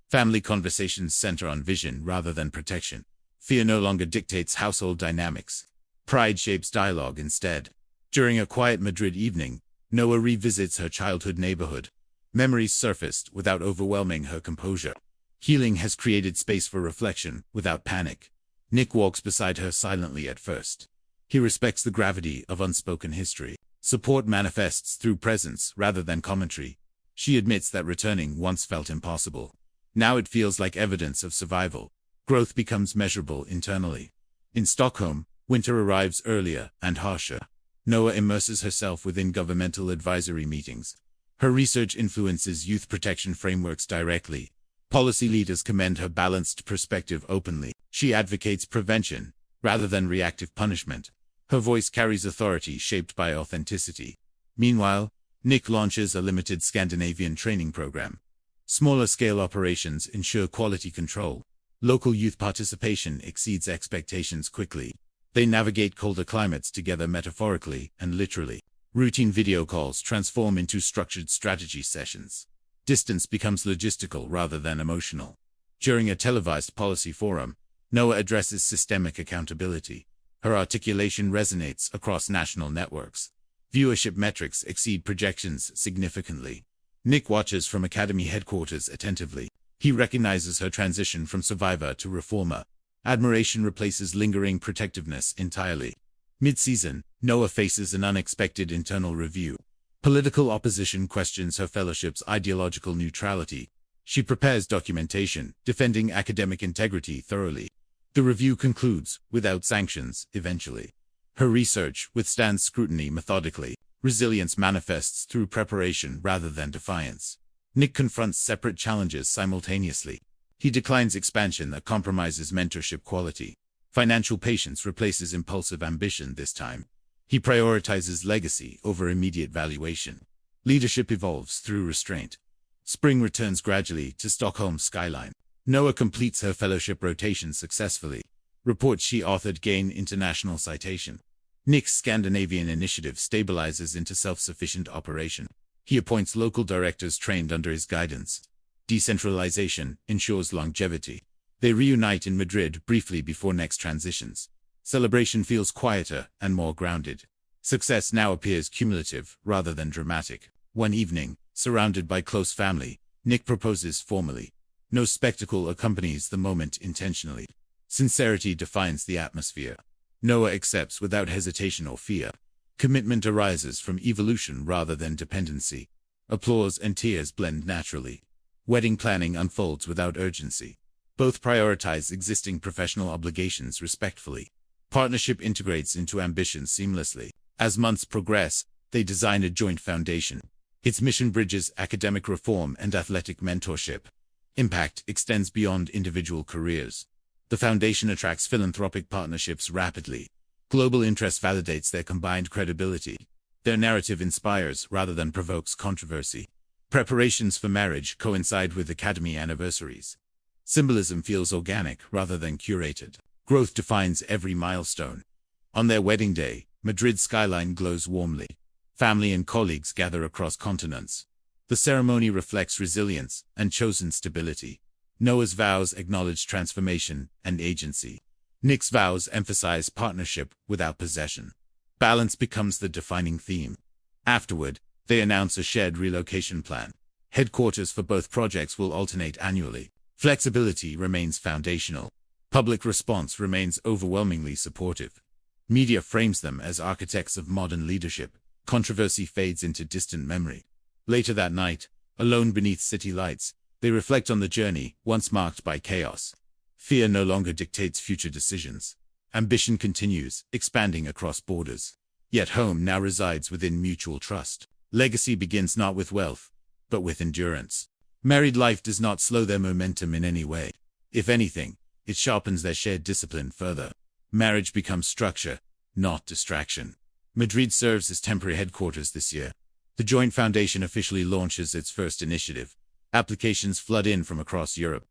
Family conversations center on vision rather than protection. Fear no longer dictates household dynamics. Pride shapes dialogue instead. During a quiet Madrid evening, Noah revisits her childhood neighborhood. Memories surfaced without overwhelming her composure. Healing has created space for reflection without panic. Nick walks beside her silently at first. He respects the gravity of unspoken history. Support manifests through presence rather than commentary. She admits that returning once felt impossible. Now it feels like evidence of survival. Growth becomes measurable internally. In Stockholm, winter arrives earlier and harsher. Noah immerses herself within governmental advisory meetings. Her research influences youth protection frameworks directly. Policy leaders commend her balanced perspective openly. She advocates prevention rather than reactive punishment. Her voice carries authority shaped by authenticity. Meanwhile, Nick launches a limited Scandinavian training program. Smaller-scale operations ensure quality control. Local youth participation exceeds expectations quickly. They navigate colder climates together metaphorically and literally. Routine video calls transform into structured strategy sessions. Distance becomes logistical rather than emotional. During a televised policy forum, Noah addresses systemic accountability. Her articulation resonates across national networks. Viewership metrics exceed projections significantly. Nick watches from Academy headquarters attentively. He recognizes her transition from survivor to reformer. Admiration replaces lingering protectiveness entirely. Mid-season, Noah faces an unexpected internal review. Political opposition questions her fellowship's ideological neutrality. She prepares documentation, defending academic integrity thoroughly. The review concludes, without sanctions, eventually. Her research withstands scrutiny methodically. Resilience manifests through preparation rather than defiance. Nick confronts separate challenges simultaneously. He declines expansion that compromises mentorship quality. Financial patience replaces impulsive ambition this time. He prioritizes legacy over immediate valuation. Leadership evolves through restraint. Spring returns gradually to Stockholm's skyline. Noah completes her fellowship rotation successfully. Reports she authored gain international citation. Nick's Scandinavian initiative stabilizes into self-sufficient operation. He appoints local directors trained under his guidance. Decentralization ensures longevity. They reunite in Madrid briefly before next transitions. Celebration feels quieter and more grounded. Success now appears cumulative rather than dramatic. One evening, surrounded by close family, Nick proposes formally. No spectacle accompanies the moment intentionally. Sincerity defines the atmosphere. Noah accepts without hesitation or fear. Commitment arises from evolution rather than dependency. Applause and tears blend naturally. Wedding planning unfolds without urgency. Both prioritize existing professional obligations respectfully. Partnership integrates into ambition seamlessly. As months progress, they design a joint foundation. Its mission bridges academic reform and athletic mentorship. Impact extends beyond individual careers. The foundation attracts philanthropic partnerships rapidly. Global interest validates their combined credibility. Their narrative inspires rather than provokes controversy. Preparations for marriage coincide with Academy anniversaries. Symbolism feels organic rather than curated. Growth defines every milestone. On their wedding day, Madrid's skyline glows warmly. Family and colleagues gather across continents. The ceremony reflects resilience and chosen stability. Noah's vows acknowledge transformation and agency. Nick's vows emphasize partnership without possession. Balance becomes the defining theme. Afterward, they announce a shared relocation plan. Headquarters for both projects will alternate annually. Flexibility remains foundational. Public response remains overwhelmingly supportive. Media frames them as architects of modern leadership. Controversy fades into distant memory. Later that night, alone beneath city lights, they reflect on the journey once marked by chaos. Fear no longer dictates future decisions. Ambition continues, expanding across borders. Yet home now resides within mutual trust. Legacy begins not with wealth, but with endurance. Married life does not slow their momentum in any way. If anything, it sharpens their shared discipline further. Marriage becomes structure, not distraction. Madrid serves as temporary headquarters this year. The joint foundation officially launches its first initiative. Applications flood in from across Europe.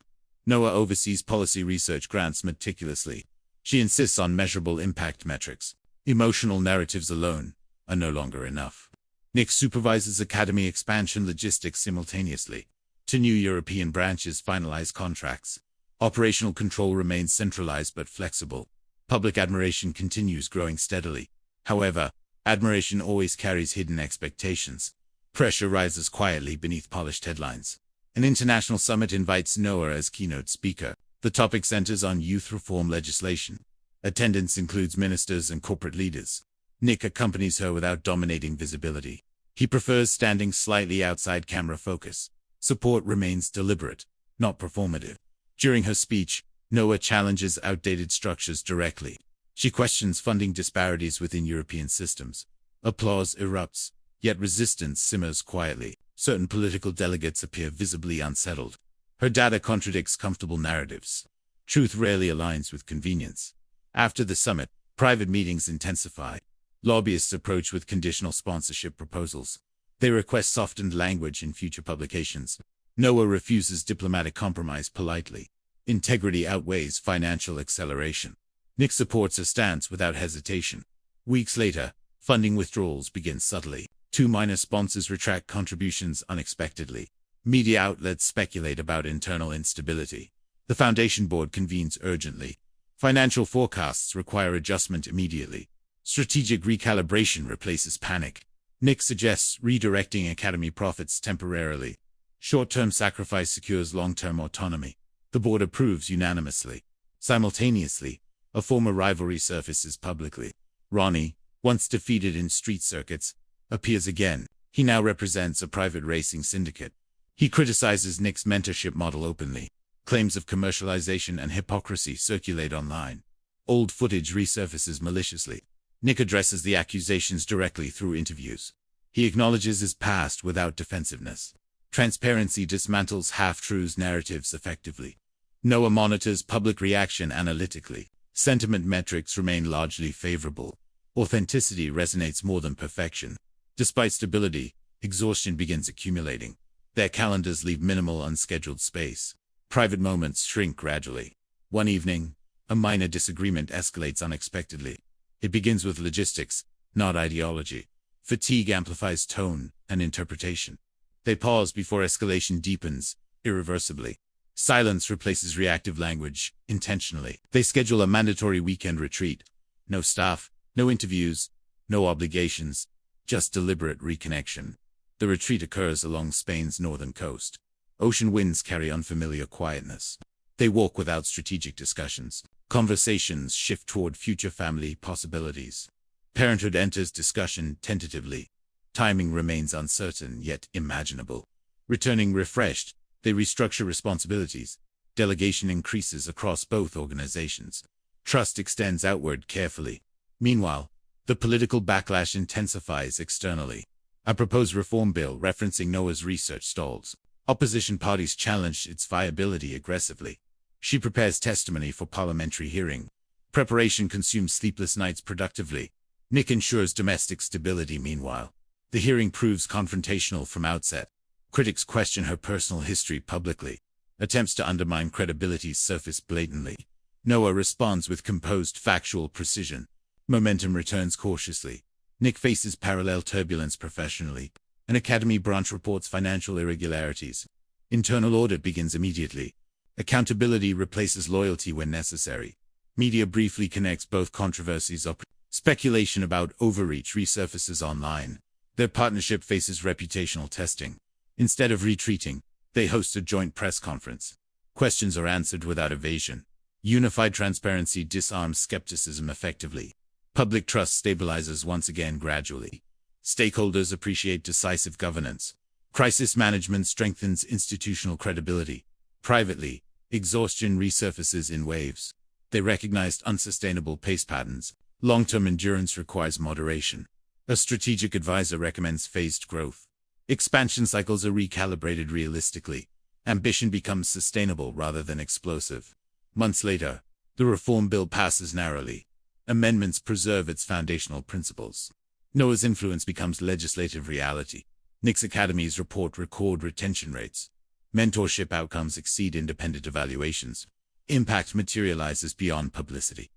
Noah oversees policy research grants meticulously. She insists on measurable impact metrics. Emotional narratives alone are no longer enough. Nick supervises Academy expansion logistics simultaneously. 2 new European branches finalize contracts. Operational control remains centralized but flexible. Public admiration continues growing steadily. However, admiration always carries hidden expectations. Pressure rises quietly beneath polished headlines. An international summit invites Noah as keynote speaker. The topic centers on youth reform legislation. Attendance includes ministers and corporate leaders. Nick accompanies her without dominating visibility. He prefers standing slightly outside camera focus. Support remains deliberate, not performative. During her speech, Noah challenges outdated structures directly. She questions funding disparities within European systems. Applause erupts, yet resistance simmers quietly. Certain political delegates appear visibly unsettled. Her data contradicts comfortable narratives. Truth rarely aligns with convenience. After the summit, private meetings intensify. Lobbyists approach with conditional sponsorship proposals. They request softened language in future publications. Noah refuses diplomatic compromise politely. Integrity outweighs financial acceleration. Nick supports her stance without hesitation. Weeks later, funding withdrawals begin subtly. 2 minor sponsors retract contributions unexpectedly. Media outlets speculate about internal instability. The foundation board convenes urgently. Financial forecasts require adjustment immediately. Strategic recalibration replaces panic. Nick suggests redirecting Academy profits temporarily. Short-term sacrifice secures long-term autonomy. The board approves unanimously. Simultaneously, a former rivalry surfaces publicly. Ronnie, once defeated in street circuits, appears again. He now represents a private racing syndicate. He criticizes Nick's mentorship model openly. Claims of commercialization and hypocrisy circulate online. Old footage resurfaces maliciously. Nick addresses the accusations directly through interviews. He acknowledges his past without defensiveness. Transparency dismantles half-truths narratives effectively. Noah monitors public reaction analytically. Sentiment metrics remain largely favorable. Authenticity resonates more than perfection. Despite stability, exhaustion begins accumulating. Their calendars leave minimal unscheduled space. Private moments shrink gradually. One evening, a minor disagreement escalates unexpectedly. It begins with logistics, not ideology. Fatigue amplifies tone and interpretation. They pause before escalation deepens, irreversibly. Silence replaces reactive language, intentionally. They schedule a mandatory weekend retreat. No staff, no interviews, no obligations, just deliberate reconnection. The retreat occurs along Spain's northern coast. Ocean winds carry unfamiliar quietness. They walk without strategic discussions. Conversations shift toward future family possibilities. Parenthood enters discussion tentatively. Timing remains uncertain yet imaginable. Returning refreshed, they restructure responsibilities. Delegation increases across both organizations. Trust extends outward carefully. Meanwhile, the political backlash intensifies externally. A proposed reform bill referencing Noah's research stalls. Opposition parties challenged its viability aggressively. She prepares testimony for parliamentary hearing. Preparation consumes sleepless nights productively. Nick ensures domestic stability meanwhile. The hearing proves confrontational from outset. Critics question her personal history publicly. Attempts to undermine credibility surface blatantly. Noah responds with composed factual precision. Momentum returns cautiously. Nick faces parallel turbulence professionally. An academy branch reports financial irregularities. Internal audit begins immediately. Accountability replaces loyalty when necessary. Media briefly connects both controversies. Speculation about overreach resurfaces online. Their partnership faces reputational testing. Instead of retreating, they host a joint press conference. Questions are answered without evasion. Unified transparency disarms skepticism effectively. Public trust stabilizes once again gradually. Stakeholders appreciate decisive governance. Crisis management strengthens institutional credibility. Privately, exhaustion resurfaces in waves. They recognized unsustainable pace patterns. Long-term endurance requires moderation. A strategic advisor recommends phased growth. Expansion cycles are recalibrated realistically. Ambition becomes sustainable rather than explosive. Months later, the reform bill passes narrowly. Amendments preserve its foundational principles. Noah's influence becomes legislative reality. Nick's academies report record retention rates. Mentorship outcomes exceed independent evaluations. Impact materializes beyond publicity.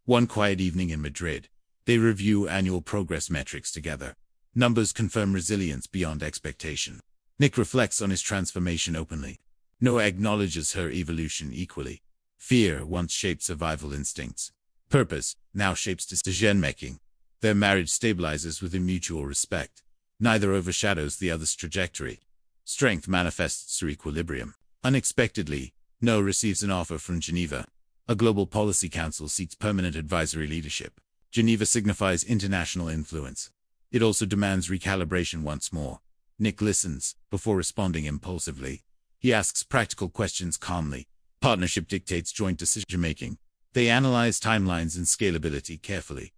One quiet evening in Madrid, they review annual progress metrics together. Numbers confirm resilience beyond expectation. Nick reflects on his transformation openly. Noah acknowledges her evolution equally. Fear once shaped survival instincts. Purpose now shapes decision-making. Their marriage stabilizes within mutual respect. Neither overshadows the other's trajectory. Strength manifests through equilibrium. Unexpectedly, Noah receives an offer from Geneva. A global policy council seeks permanent advisory leadership. Geneva signifies international influence. It also demands recalibration once more. Nick listens, before responding impulsively. He asks practical questions calmly. Partnership dictates joint decision-making. They analyze timelines and scalability carefully.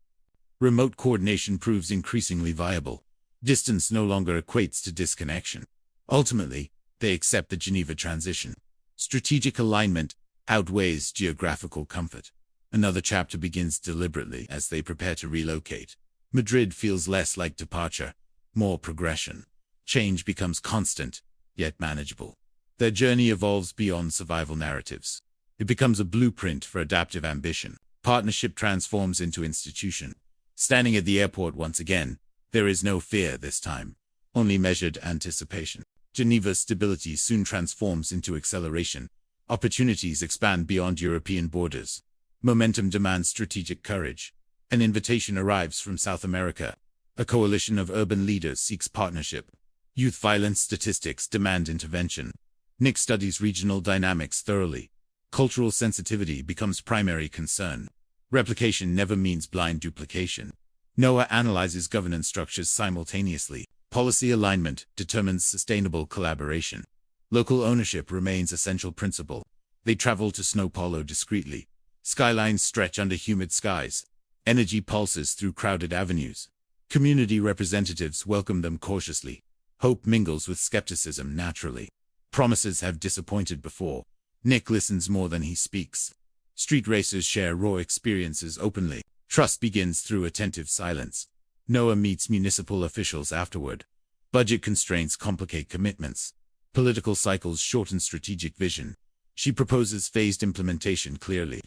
Remote coordination proves increasingly viable. Distance no longer equates to disconnection. Ultimately, they accept the Geneva transition. Strategic alignment outweighs geographical comfort. Another chapter begins deliberately as they prepare to relocate. Madrid feels less like departure, more progression. Change becomes constant, yet manageable. Their journey evolves beyond survival narratives. It becomes a blueprint for adaptive ambition. Partnership transforms into institution. Standing at the airport once again, there is no fear this time, only measured anticipation. Geneva's stability soon transforms into acceleration. Opportunities expand beyond European borders. Momentum demands strategic courage. An invitation arrives from South America. A coalition of urban leaders seeks partnership. Youth violence statistics demand intervention. Nick studies regional dynamics thoroughly. Cultural sensitivity becomes primary concern. Replication never means blind duplication. Noah analyzes governance structures simultaneously. Policy alignment determines sustainable collaboration. Local ownership remains essential principle. They travel to São Paulo discreetly. Skylines stretch under humid skies. Energy pulses through crowded avenues. Community representatives welcome them cautiously. Hope mingles with skepticism naturally. Promises have disappointed before. Nick listens more than he speaks. Street racers share raw experiences openly. Trust begins through attentive silence. Noah meets municipal officials afterward. Budget constraints complicate commitments. Political cycles shorten strategic vision. She proposes phased implementation clearly.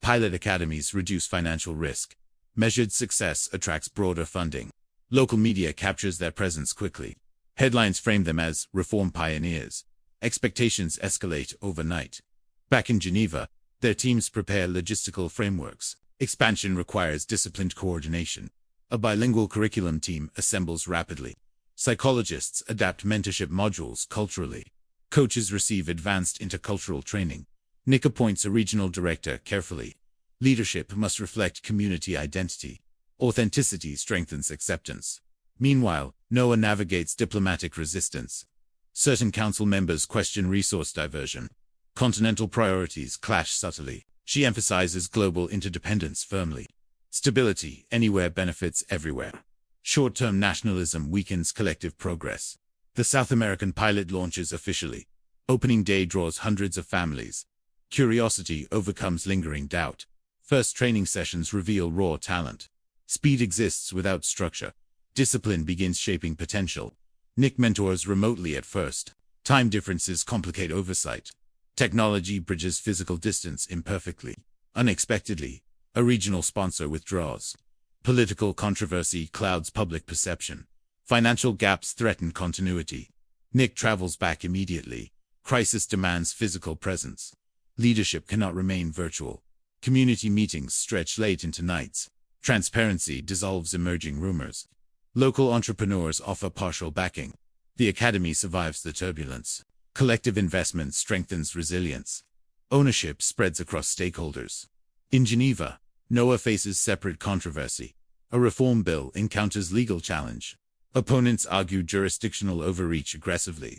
Pilot academies reduce financial risk. Measured success attracts broader funding. Local media captures their presence quickly. Headlines frame them as reform pioneers. Expectations escalate overnight. Back in Geneva, their teams prepare logistical frameworks. Expansion requires disciplined coordination. A bilingual curriculum team assembles rapidly. Psychologists adapt mentorship modules culturally. Coaches receive advanced intercultural training. Nick appoints a regional director carefully. Leadership must reflect community identity. Authenticity strengthens acceptance. Meanwhile, Noah navigates diplomatic resistance. Certain council members question resource diversion. Continental priorities clash subtly. She emphasizes global interdependence firmly. Stability anywhere benefits everywhere. Short-term nationalism weakens collective progress. The South American pilot launches officially. Opening day draws hundreds of families. Curiosity overcomes lingering doubt. First training sessions reveal raw talent. Speed exists without structure. Discipline begins shaping potential. Nick mentors remotely at first. Time differences complicate oversight. Technology bridges physical distance imperfectly. Unexpectedly, a regional sponsor withdraws. Political controversy clouds public perception. Financial gaps threaten continuity. Nick travels back immediately. Crisis demands physical presence. Leadership cannot remain virtual. Community meetings stretch late into nights. Transparency dissolves emerging rumors. Local entrepreneurs offer partial backing. The academy survives the turbulence. Collective investment strengthens resilience. Ownership spreads across stakeholders. In Geneva, NOAA faces separate controversy. A reform bill encounters legal challenge. Opponents argue jurisdictional overreach aggressively.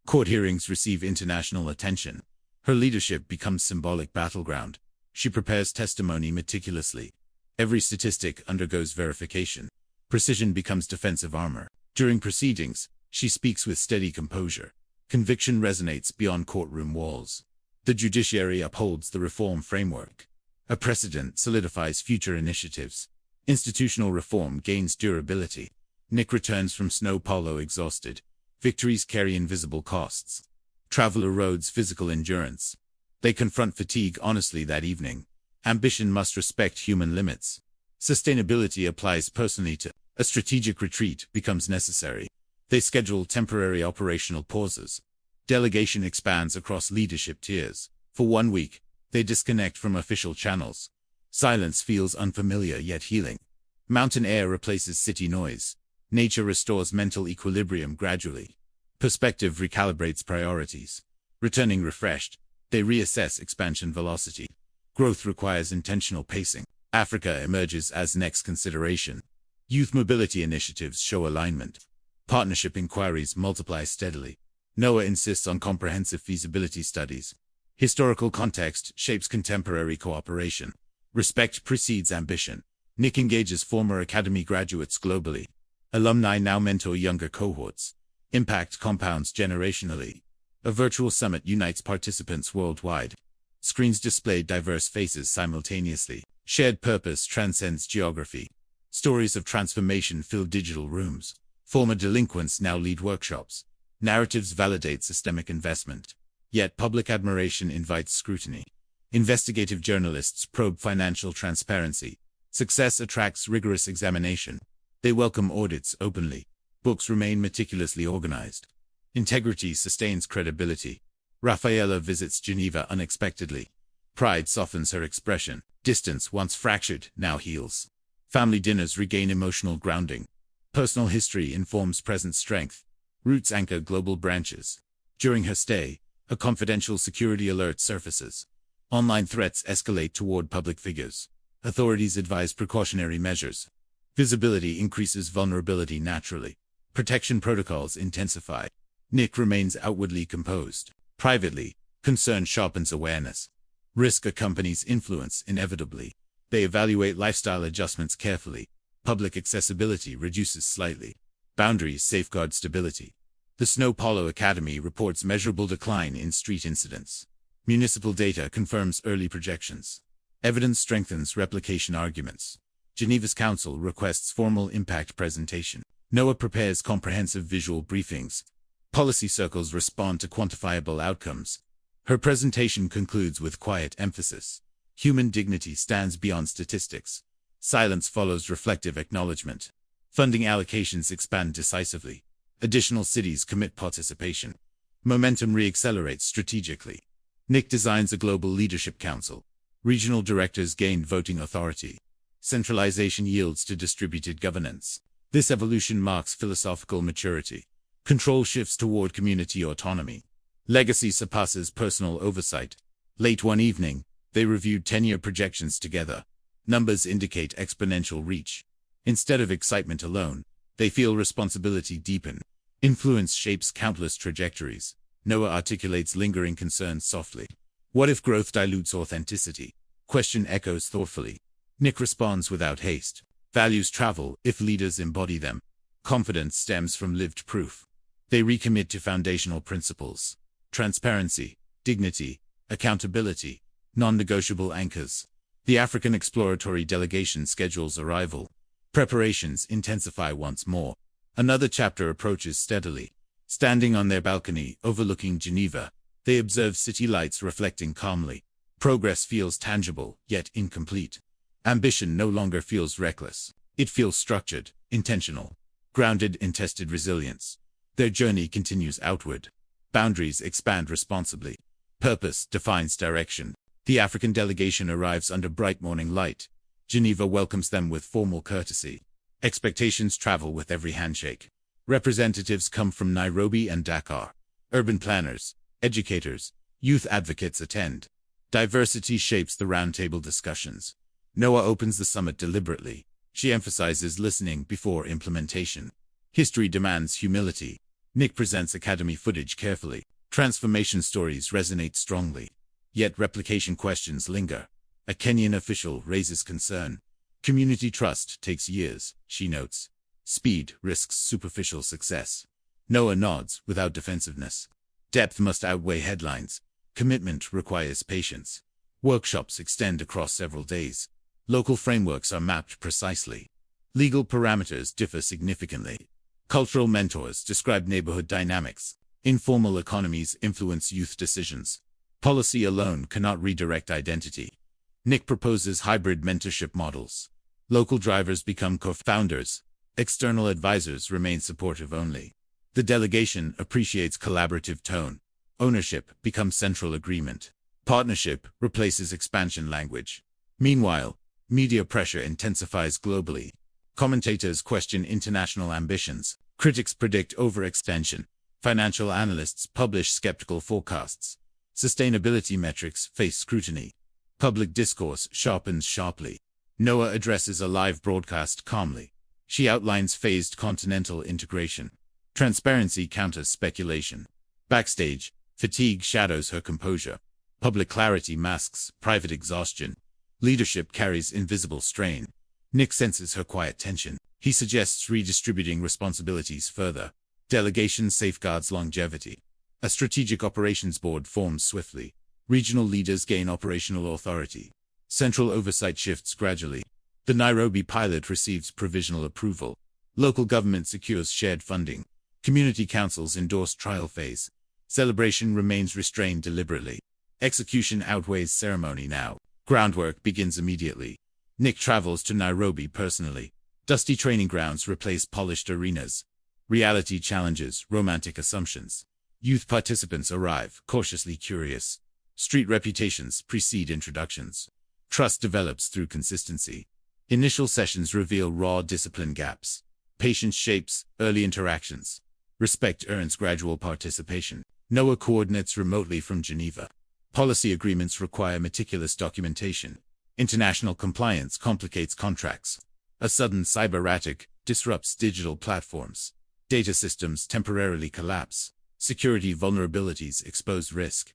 Court hearings receive international attention. Her leadership becomes symbolic battleground. She prepares testimony meticulously. Every statistic undergoes verification. Precision becomes defensive armor. During proceedings, she speaks with steady composure. Conviction resonates beyond courtroom walls. The judiciary upholds the reform framework. A precedent solidifies future initiatives. Institutional reform gains durability. Nick returns from São Paulo exhausted. Victories carry invisible costs. Travel erodes physical endurance. They confront fatigue honestly that evening. Ambition must respect human limits. Sustainability applies personally to a strategic retreat becomes necessary. They schedule temporary operational pauses. Delegation expands across leadership tiers. For 1 week, they disconnect from official channels. Silence feels unfamiliar yet healing. Mountain air replaces city noise. Nature restores mental equilibrium gradually. Perspective recalibrates priorities. Returning refreshed, they reassess expansion velocity. Growth requires intentional pacing. Africa emerges as next consideration. Youth mobility initiatives show alignment. Partnership inquiries multiply steadily. NOAA insists on comprehensive feasibility studies. Historical context shapes contemporary cooperation. Respect precedes ambition. Nick engages former academy graduates globally. Alumni now mentor younger cohorts. Impact compounds generationally. A virtual summit unites participants worldwide. Screens display diverse faces simultaneously. Shared purpose transcends geography. Stories of transformation fill digital rooms. Former delinquents now lead workshops. Narratives validate systemic investment. Yet public admiration invites scrutiny. Investigative journalists probe financial transparency. Success attracts rigorous examination. They welcome audits openly. Books remain meticulously organized. Integrity sustains credibility. Rafaela visits Geneva unexpectedly. Pride softens her expression. Distance, once fractured, now heals. Family dinners regain emotional grounding. Personal history informs present strength. Roots anchor global branches. During her stay, a confidential security alert surfaces. Online threats escalate toward public figures. Authorities advise precautionary measures. Visibility increases vulnerability naturally. Protection protocols intensify. Nick remains outwardly composed. Privately, concern sharpens awareness. Risk accompanies influence inevitably. They evaluate lifestyle adjustments carefully. Public accessibility reduces slightly. Boundaries safeguard stability. The São Paulo Academy reports measurable decline in street incidents. Municipal data confirms early projections. Evidence strengthens replication arguments. Geneva's council requests formal impact presentation. NOAA prepares comprehensive visual briefings. Policy circles respond to quantifiable outcomes. Her presentation concludes with quiet emphasis. Human dignity stands beyond statistics. Silence follows reflective acknowledgement. Funding allocations expand decisively. Additional cities commit participation. Momentum reaccelerates strategically. Nick designs a global leadership council. Regional directors gain voting authority. Centralization yields to distributed governance. This evolution marks philosophical maturity. Control shifts toward community autonomy. Legacy surpasses personal oversight. Late one evening, they reviewed 10-year projections together. Numbers indicate exponential reach. Instead of excitement alone, they feel responsibility deepen. Influence shapes countless trajectories. NOAA articulates lingering concerns softly. What if growth dilutes authenticity? Question echoes thoughtfully. Nick responds without haste. Values travel if leaders embody them. Confidence stems from lived proof. They recommit to foundational principles: transparency, dignity, accountability, non-negotiable anchors. The African exploratory delegation schedules arrival. Preparations intensify once more. Another chapter approaches steadily. Standing on their balcony overlooking Geneva, they observe city lights reflecting calmly. Progress feels tangible, yet incomplete. Ambition no longer feels reckless. It feels structured, intentional, grounded in tested resilience. Their journey continues outward. Boundaries expand responsibly. Purpose defines direction. The African delegation arrives under bright morning light. Geneva welcomes them with formal courtesy. Expectations travel with every handshake. Representatives come from Nairobi and Dakar. Urban planners, educators, youth advocates attend. Diversity shapes the roundtable discussions. Noah opens the summit deliberately. She emphasizes listening before implementation. History demands humility. Nick presents academy footage carefully. Transformation stories resonate strongly. Yet replication questions linger. A Kenyan official raises concern. Community trust takes years, she notes. Speed risks superficial success. Noah nods without defensiveness. Depth must outweigh headlines. Commitment requires patience. Workshops extend across several days. Local frameworks are mapped precisely. Legal parameters differ significantly. Cultural mentors describe neighborhood dynamics. Informal economies influence youth decisions. Policy alone cannot redirect identity. Nick proposes hybrid mentorship models. Local drivers become co-founders. External advisors remain supportive only. The delegation appreciates collaborative tone. Ownership becomes central agreement. Partnership replaces expansion language. Meanwhile, media pressure intensifies globally. Commentators question international ambitions. Critics predict overextension. Financial analysts publish skeptical forecasts. Sustainability metrics face scrutiny. Public discourse sharpens sharply. Noah addresses a live broadcast calmly. She outlines phased continental integration. Transparency counters speculation. Backstage, fatigue shadows her composure. Public clarity masks private exhaustion. Leadership carries invisible strain. Nick senses her quiet tension. He suggests redistributing responsibilities further. Delegation safeguards longevity. A strategic operations board forms swiftly. Regional leaders gain operational authority. Central oversight shifts gradually. The Nairobi pilot receives provisional approval. Local government secures shared funding. Community councils endorse trial phase. Celebration remains restrained deliberately. Execution outweighs ceremony now. Groundwork begins immediately. Nick travels to Nairobi personally. Dusty training grounds replace polished arenas. Reality challenges romantic assumptions. Youth participants arrive, cautiously curious. Street reputations precede introductions. Trust develops through consistency. Initial sessions reveal raw discipline gaps. Patience shapes early interactions. Respect earns gradual participation. Noah coordinates remotely from Geneva. Policy agreements require meticulous documentation. International compliance complicates contracts. A sudden cyber attack disrupts digital platforms. Data systems temporarily collapse. Security vulnerabilities expose risk.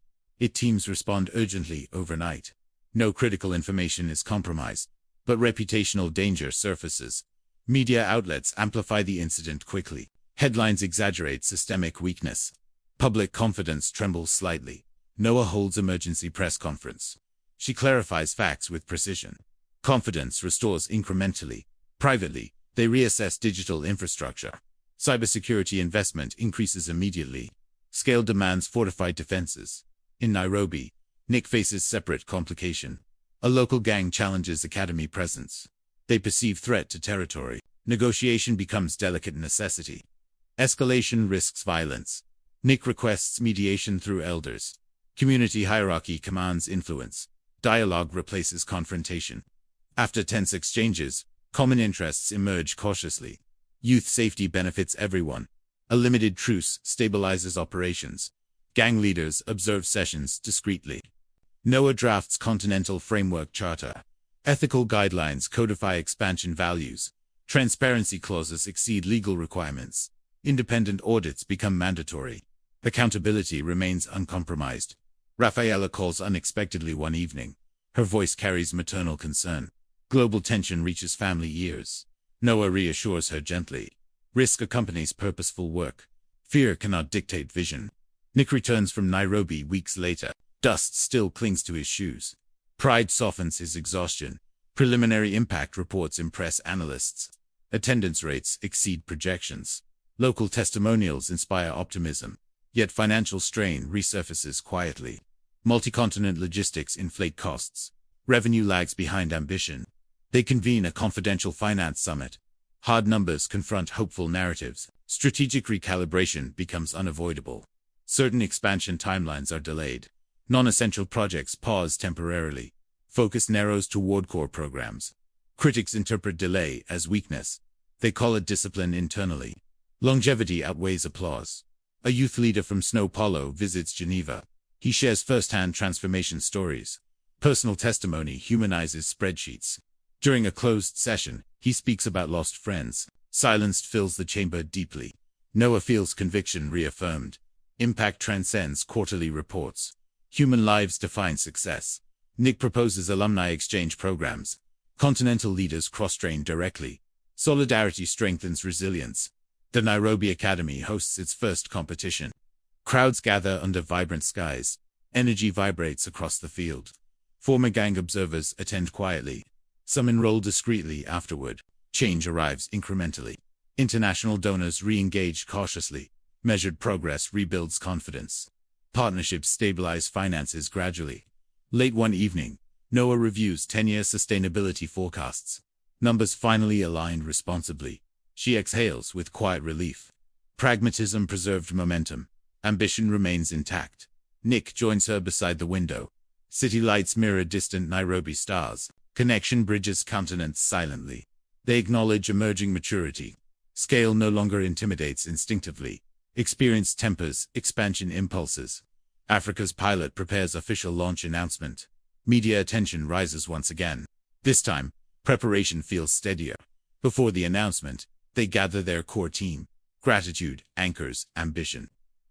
Teams respond urgently overnight. No critical information is compromised, but reputational danger surfaces. Media outlets amplify the incident quickly. Headlines exaggerate systemic weakness. Public confidence trembles slightly. Noah holds emergency press conference. She clarifies facts with precision. Confidence restores incrementally. Privately, they reassess digital infrastructure. Cybersecurity investment increases immediately. Scale demands fortified defenses. In Nairobi, Nick faces separate complication. A local gang challenges academy presence. They perceive threat to territory. Negotiation becomes delicate necessity. Escalation risks violence. Nick requests mediation through elders. Community hierarchy commands influence. Dialogue replaces confrontation. After tense exchanges, common interests emerge cautiously. Youth safety benefits everyone. A limited truce stabilizes operations. Gang leaders observe sessions discreetly. Noah drafts Continental Framework Charter. Ethical guidelines codify expansion values. Transparency clauses exceed legal requirements. Independent audits become mandatory. Accountability remains uncompromised. Rafaela calls unexpectedly one evening. Her voice carries maternal concern. Global tension reaches family ears. Noah reassures her gently. Risk accompanies purposeful work. Fear cannot dictate vision. Nick returns from Nairobi weeks later. Dust still clings to his shoes. Pride softens his exhaustion. Preliminary impact reports impress analysts. Attendance rates exceed projections. Local testimonials inspire optimism. Yet financial strain resurfaces quietly. Multi-continent logistics inflate costs. Revenue lags behind ambition. They convene a confidential finance summit. Hard numbers confront hopeful narratives. Strategic recalibration becomes unavoidable. Certain expansion timelines are delayed. Non-essential projects pause temporarily. Focus narrows toward core programs. Critics interpret delay as weakness. They call it discipline internally. Longevity outweighs applause. A youth leader from São Paulo visits Geneva. He shares first-hand transformation stories. Personal testimony humanizes spreadsheets. During a closed session, he speaks about lost friends. Silence fills the chamber deeply. Noah feels conviction reaffirmed. Impact transcends quarterly reports. Human lives define success. Nick proposes alumni exchange programs. Continental leaders cross-train directly. Solidarity strengthens resilience. The Nairobi Academy hosts its first competition. Crowds gather under vibrant skies. Energy vibrates across the field. Former gang observers attend quietly. Some enroll discreetly afterward. Change arrives incrementally. International donors re-engage cautiously. Measured progress rebuilds confidence. Partnerships stabilize finances gradually. Late one evening, Noah reviews 10-year sustainability forecasts. Numbers finally aligned responsibly. She exhales with quiet relief. Pragmatism preserved momentum. Ambition remains intact. Nick joins her beside the window. City lights mirror distant Nairobi stars. Connection bridges continents silently. They acknowledge emerging maturity. Scale no longer intimidates instinctively. Experience tempers expansion impulses. Africa's pilot prepares official launch announcement. Media attention rises once again. This time, preparation feels steadier. Before the announcement, they gather their core team. Gratitude anchors ambition.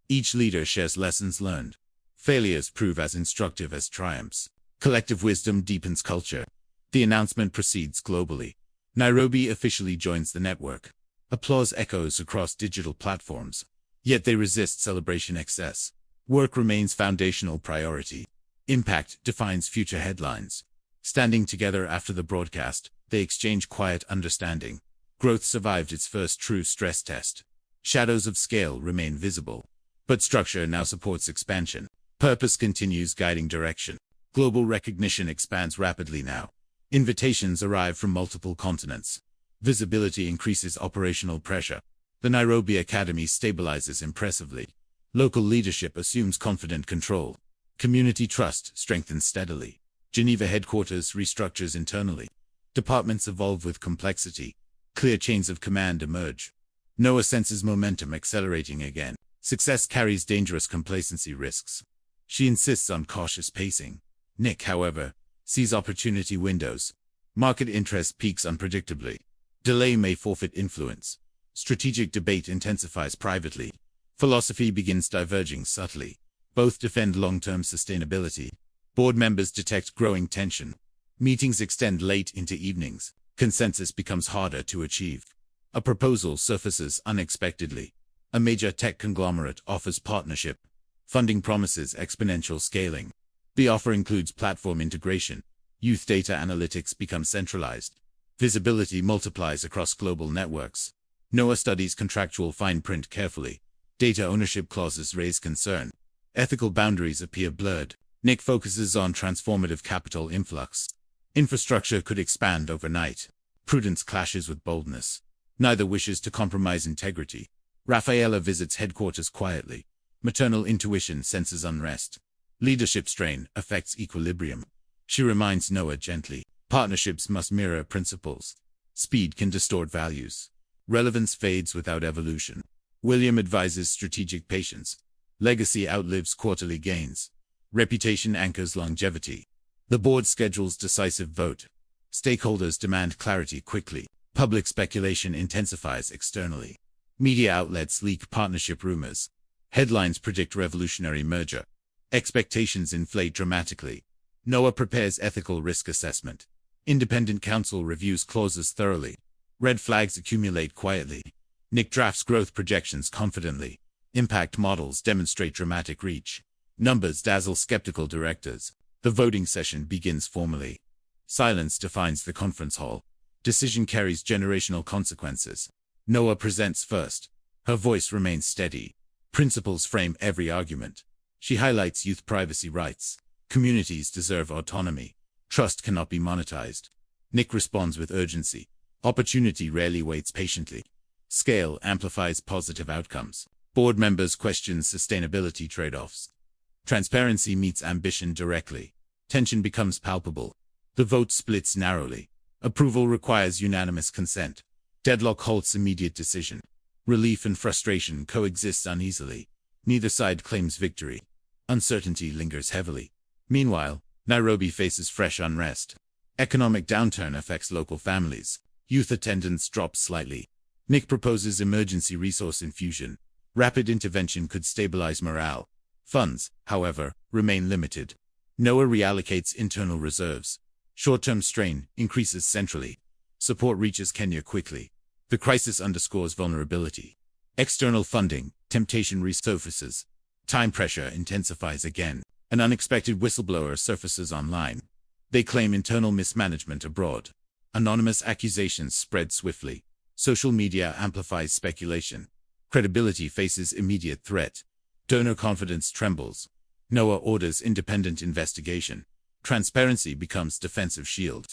Each leader shares lessons learned. Failures prove as instructive as triumphs. Collective wisdom deepens culture. The announcement proceeds globally. Nairobi officially joins the network. Applause echoes across digital platforms. Yet they resist celebration excess. Work remains foundational priority. Impact defines future headlines. Standing together after the broadcast, they exchange quiet understanding. Growth survived its first true stress test. Shadows of scale remain visible. But structure now supports expansion. Purpose continues guiding direction. Global recognition expands rapidly now. Invitations arrive from multiple continents. Visibility increases operational pressure. The Nairobi Academy stabilizes impressively. Local leadership assumes confident control. Community trust strengthens steadily. Geneva headquarters restructures internally. Departments evolve with complexity. Clear chains of command emerge. Noah senses momentum accelerating again. Success carries dangerous complacency risks. She insists on cautious pacing. Nick, however, sees opportunity windows. Market interest peaks unpredictably. Delay may forfeit influence. Strategic debate intensifies privately. Philosophy begins diverging subtly. Both defend long-term sustainability. Board members detect growing tension. Meetings extend late into evenings. Consensus becomes harder to achieve. A proposal surfaces unexpectedly. A major tech conglomerate offers partnership. Funding promises exponential scaling. The offer includes platform integration. Youth data analytics become centralized. Visibility multiplies across global networks. Noah studies contractual fine print carefully. Data ownership clauses raise concern. Ethical boundaries appear blurred. Nick focuses on transformative capital influx. Infrastructure could expand overnight. Prudence clashes with boldness. Neither wishes to compromise integrity. Rafaela visits headquarters quietly. Maternal intuition senses unrest. Leadership strain affects equilibrium. She reminds Noah gently. Partnerships must mirror principles. Speed can distort values. Relevance fades without evolution. William advises strategic patience. Legacy outlives quarterly gains. Reputation anchors longevity. The board schedules decisive vote. Stakeholders demand clarity quickly. Public speculation intensifies externally. Media outlets leak partnership rumors. Headlines predict revolutionary merger. Expectations inflate dramatically. Noah prepares ethical risk assessment. Independent counsel reviews clauses thoroughly. Red flags accumulate quietly. Nick drafts growth projections confidently. Impact models demonstrate dramatic reach. Numbers dazzle skeptical directors. The voting session begins formally. Silence defines the conference hall. Decision carries generational consequences. Noah presents first. Her voice remains steady. Principles frame every argument. She highlights youth privacy rights. Communities deserve autonomy. Trust cannot be monetized. Nick responds with urgency. Opportunity rarely waits patiently. Scale amplifies positive outcomes. Board members question sustainability trade-offs. Transparency meets ambition directly. Tension becomes palpable. The vote splits narrowly. Approval requires unanimous consent. Deadlock halts immediate decision. Relief and frustration coexist uneasily. Neither side claims victory. Uncertainty lingers heavily. Meanwhile, Nairobi faces fresh unrest. Economic downturn affects local families. Youth attendance drops slightly. Nick proposes emergency resource infusion. Rapid intervention could stabilize morale. Funds, however, remain limited. Noah reallocates internal reserves. Short-term strain increases centrally. Support reaches Kenya quickly. The crisis underscores vulnerability. External funding, temptation resurfaces. Time pressure intensifies again. An unexpected whistleblower surfaces online. They claim internal mismanagement abroad. Anonymous accusations spread swiftly. Social media amplifies speculation. Credibility faces immediate threat. Donor confidence trembles. Noah orders independent investigation. Transparency becomes defensive shield.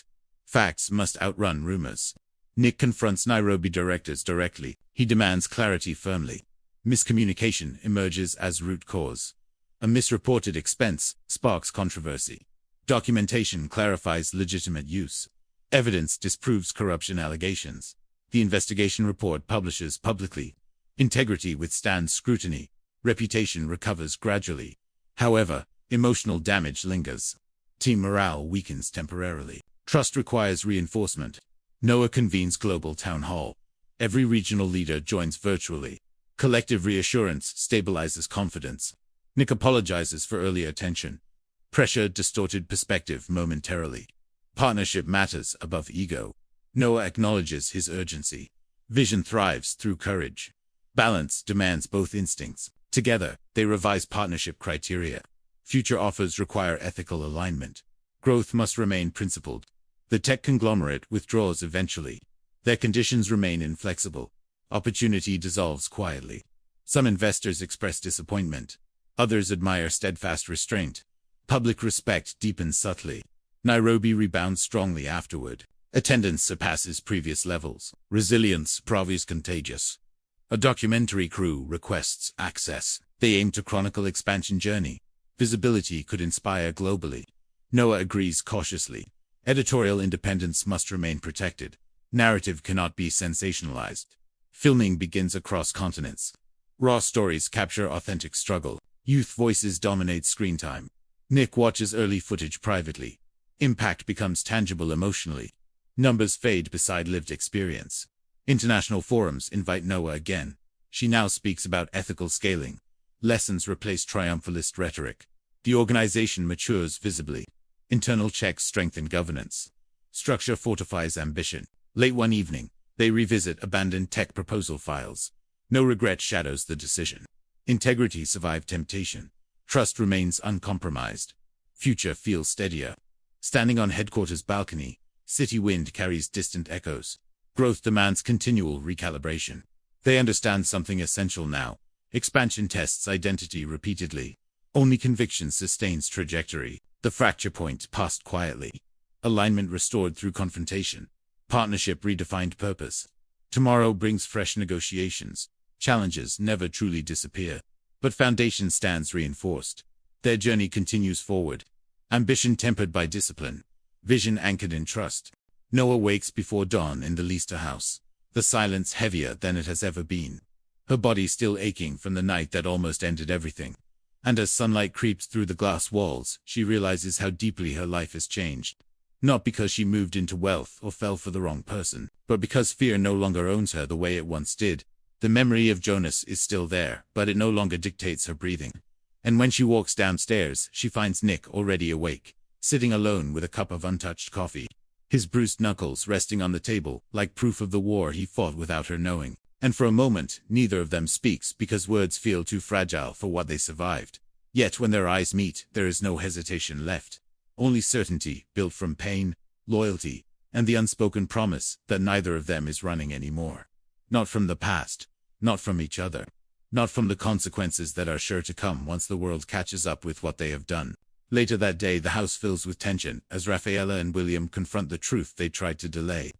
Facts must outrun rumors. Nick confronts Nairobi directors directly. He demands clarity firmly. Miscommunication emerges as root cause. A misreported expense sparks controversy. Documentation clarifies legitimate use. Evidence disproves corruption allegations. The investigation report publishes publicly. Integrity withstands scrutiny. Reputation recovers gradually. However, emotional damage lingers. Team morale weakens temporarily. Trust requires reinforcement. Noah convenes global town hall. Every regional leader joins virtually. Collective reassurance stabilizes confidence. Nick apologizes for early attention. Pressure distorted perspective momentarily. Partnership matters above ego. Noah acknowledges his urgency. Vision thrives through courage. Balance demands both instincts. Together, they revise partnership criteria. Future offers require ethical alignment. Growth must remain principled. The tech conglomerate withdraws eventually. Their conditions remain inflexible. Opportunity dissolves quietly. Some investors express disappointment. Others admire steadfast restraint. Public respect deepens subtly. Nairobi rebounds strongly afterward. Attendance surpasses previous levels. Resilience proves contagious. A documentary crew requests access. They aim to chronicle expansion journey. Visibility could inspire globally. Noah agrees cautiously. Editorial independence must remain protected. Narrative cannot be sensationalized. Filming begins across continents. Raw stories capture authentic struggle. Youth voices dominate screen time. Nick watches early footage privately. Impact becomes tangible emotionally. Numbers fade beside lived experience. International forums invite Noah again. She now speaks about ethical scaling. Lessons replace triumphalist rhetoric. The organization matures visibly. Internal checks strengthen governance. Structure fortifies ambition. Late one evening, they revisit abandoned tech proposal files. No regret shadows the decision. Integrity survived temptation. Trust remains uncompromised. Future feels steadier. Standing on headquarters balcony, city wind carries distant echoes. Growth demands continual recalibration. They understand something essential now. Expansion tests identity repeatedly. Only conviction sustains trajectory. The fracture point passed quietly. Alignment restored through confrontation. Partnership redefined purpose. Tomorrow brings fresh negotiations. Challenges never truly disappear. But foundation stands reinforced. Their journey continues forward. Ambition tempered by discipline. Vision anchored in trust. Noah wakes before dawn in the Leicester house. The silence heavier than it has ever been. Her body still aching from the night that almost ended everything. And as sunlight creeps through the glass walls, she realizes how deeply her life has changed. Not because she moved into wealth or fell for the wrong person, but because fear no longer owns her the way it once did. The memory of Jonas is still there, but it no longer dictates her breathing. And when she walks downstairs, she finds Nick already awake, sitting alone with a cup of untouched coffee. His bruised knuckles resting on the table, like proof of the war he fought without her knowing. And for a moment, neither of them speaks because words feel too fragile for what they survived. Yet when their eyes meet, there is no hesitation left. Only certainty, built from pain, loyalty, and the unspoken promise that neither of them is running anymore. Not from the past, not from each other, not from the consequences that are sure to come once the world catches up with what they have done. Later that day, the house fills with tension as Rafaela and William confront the truth they tried to delay.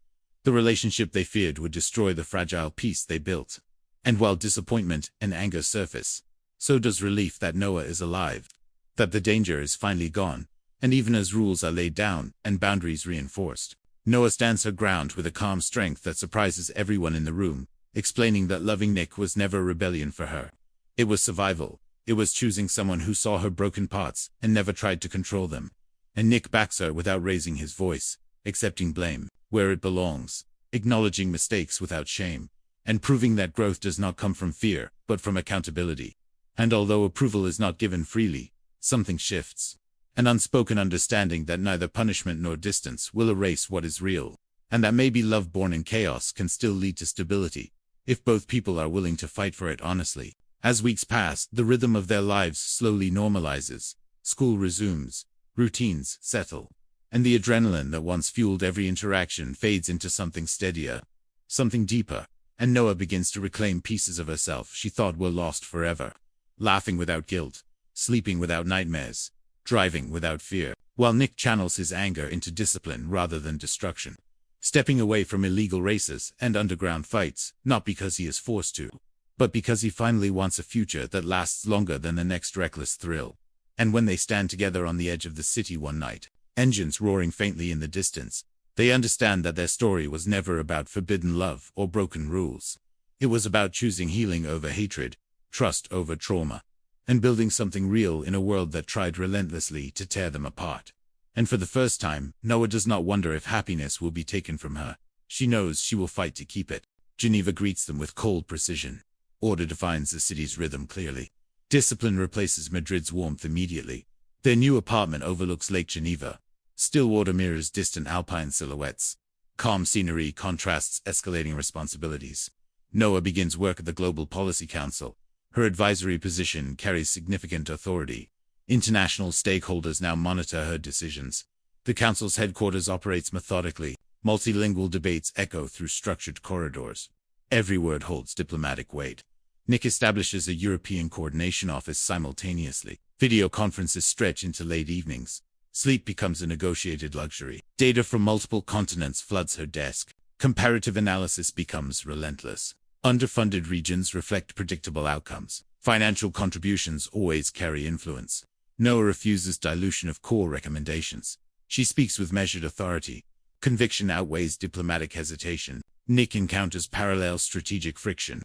The relationship they feared would destroy the fragile peace they built. And while disappointment and anger surface, so does relief that Noah is alive, that the danger is finally gone, and even as rules are laid down and boundaries reinforced, Noah stands her ground with a calm strength that surprises everyone in the room, explaining that loving Nick was never rebellion for her. It was survival. It was choosing someone who saw her broken parts and never tried to control them. And Nick backs her without raising his voice, accepting blame where it belongs, acknowledging mistakes without shame, and proving that growth does not come from fear, but from accountability. And although approval is not given freely, something shifts. An unspoken understanding that neither punishment nor distance will erase what is real, and that maybe love born in chaos can still lead to stability, if both people are willing to fight for it honestly. As weeks pass, the rhythm of their lives slowly normalizes. School resumes, routines settle, and the adrenaline that once fueled every interaction fades into something steadier, something deeper, and Noah begins to reclaim pieces of herself she thought were lost forever. Laughing without guilt, sleeping without nightmares, driving without fear, while Nick channels his anger into discipline rather than destruction. Stepping away from illegal races and underground fights, not because he is forced to, but because he finally wants a future that lasts longer than the next reckless thrill. And when they stand together on the edge of the city one night, engines roaring faintly in the distance, they understand that their story was never about forbidden love or broken rules. It was about choosing healing over hatred, trust over trauma, and building something real in a world that tried relentlessly to tear them apart. And for the first time, Noah does not wonder if happiness will be taken from her. She knows she will fight to keep it. Geneva greets them with cold precision. Order defines the city's rhythm clearly. Discipline replaces Madrid's warmth immediately. Their new apartment overlooks Lake Geneva. Still water mirrors distant alpine silhouettes. Calm scenery contrasts escalating responsibilities. Noah begins work at the Global Policy Council. Her advisory position carries significant authority. International stakeholders now monitor her decisions. The council's headquarters operates methodically. Multilingual debates echo through structured corridors. Every word holds diplomatic weight. Nick establishes a European coordination office simultaneously. Video conferences stretch into late evenings. Sleep becomes a negotiated luxury. Data from multiple continents floods her desk. Comparative analysis becomes relentless. Underfunded regions reflect predictable outcomes. Financial contributions always carry influence. Noah refuses dilution of core recommendations. She speaks with measured authority. Conviction outweighs diplomatic hesitation. Nick encounters parallel strategic friction.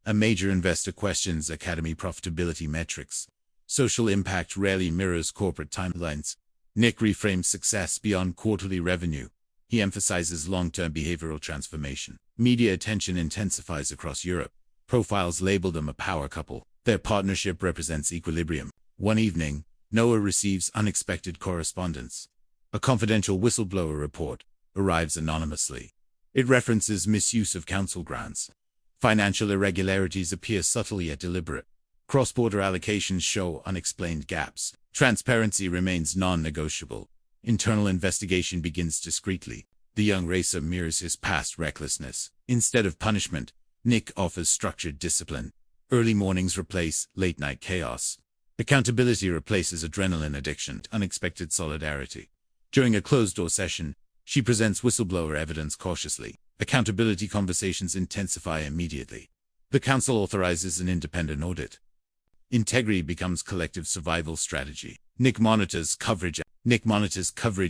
A major investor questions academy profitability metrics. Social impact rarely mirrors corporate timelines. Nick reframes success beyond quarterly revenue. He emphasizes long-term behavioral transformation. Media attention intensifies across Europe. Profiles label them a power couple. Their partnership represents equilibrium. One evening, Noah receives unexpected correspondence. A confidential whistleblower report arrives anonymously. It references misuse of council grants. Financial irregularities appear subtle yet deliberate. Cross-border allocations show unexplained gaps. Transparency remains non-negotiable. Internal investigation begins discreetly. The young racer mirrors his past recklessness. Instead of punishment, Nick offers structured discipline. Early mornings replace late-night chaos. Accountability replaces adrenaline addiction. Unexpected solidarity. During a closed-door session, she presents whistleblower evidence cautiously. Accountability conversations intensify immediately. The council authorizes an independent audit. Integrity becomes collective survival strategy. Nick monitors coverage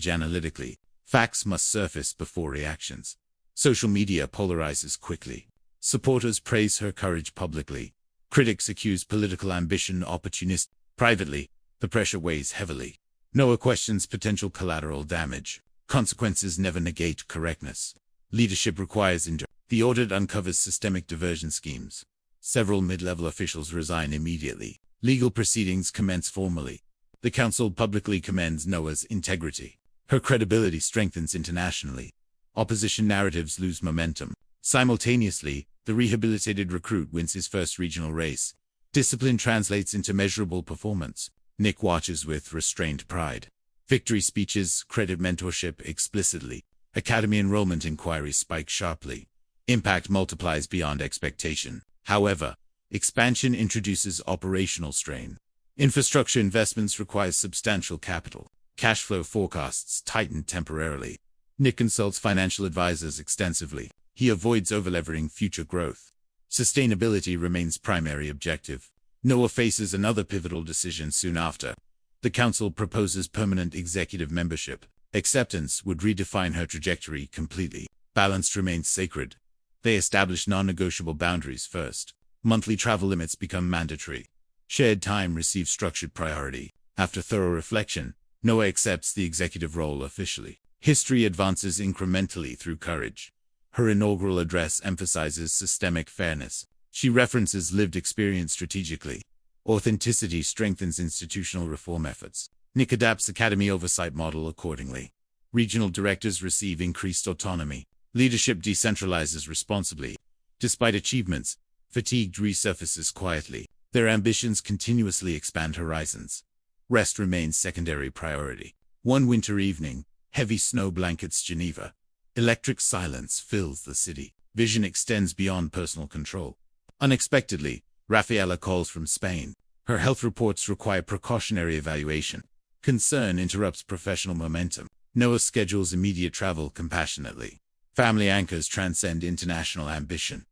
analytically. Facts must surface before reactions. Social media polarizes quickly. Supporters praise her courage publicly. Critics accuse political ambition opportunistic. Privately, the pressure weighs heavily. Noah questions potential collateral damage. Consequences never negate correctness. Leadership requires endurance. The audit uncovers systemic diversion schemes. Several mid-level officials resign immediately. Legal proceedings commence formally. The council publicly commends Noah's integrity. Her credibility strengthens internationally. Opposition narratives lose momentum. Simultaneously, the rehabilitated recruit wins his first regional race. Discipline translates into measurable performance. Nick watches with restrained pride. Victory speeches credit mentorship explicitly. Academy enrollment inquiries spike sharply. Impact multiplies beyond expectation. However, expansion introduces operational strain. Infrastructure investments require substantial capital. Cash flow forecasts tighten temporarily. Nick consults financial advisors extensively. He avoids overleveraging future growth. Sustainability remains primary objective. Noah faces another pivotal decision soon after. The council proposes permanent executive membership. Acceptance would redefine her trajectory completely. Balance remains sacred. They establish non-negotiable boundaries first. Monthly travel limits become mandatory. Shared time receives structured priority. After thorough reflection, Noah accepts the executive role officially. History advances incrementally through courage. Her inaugural address emphasizes systemic fairness. She references lived experience strategically. Authenticity strengthens institutional reform efforts. Nick adapts Academy oversight model accordingly. Regional directors receive increased autonomy. Leadership decentralizes responsibly. Despite achievements, fatigue resurfaces quietly. Their ambitions continuously expand horizons. Rest remains secondary priority. One winter evening, heavy snow blankets Geneva. Electric silence fills the city. Vision extends beyond personal control. Unexpectedly, Rafaela calls from Spain. Her health reports require precautionary evaluation. Concern interrupts professional momentum. Noah schedules immediate travel compassionately. Family anchors transcend international ambition.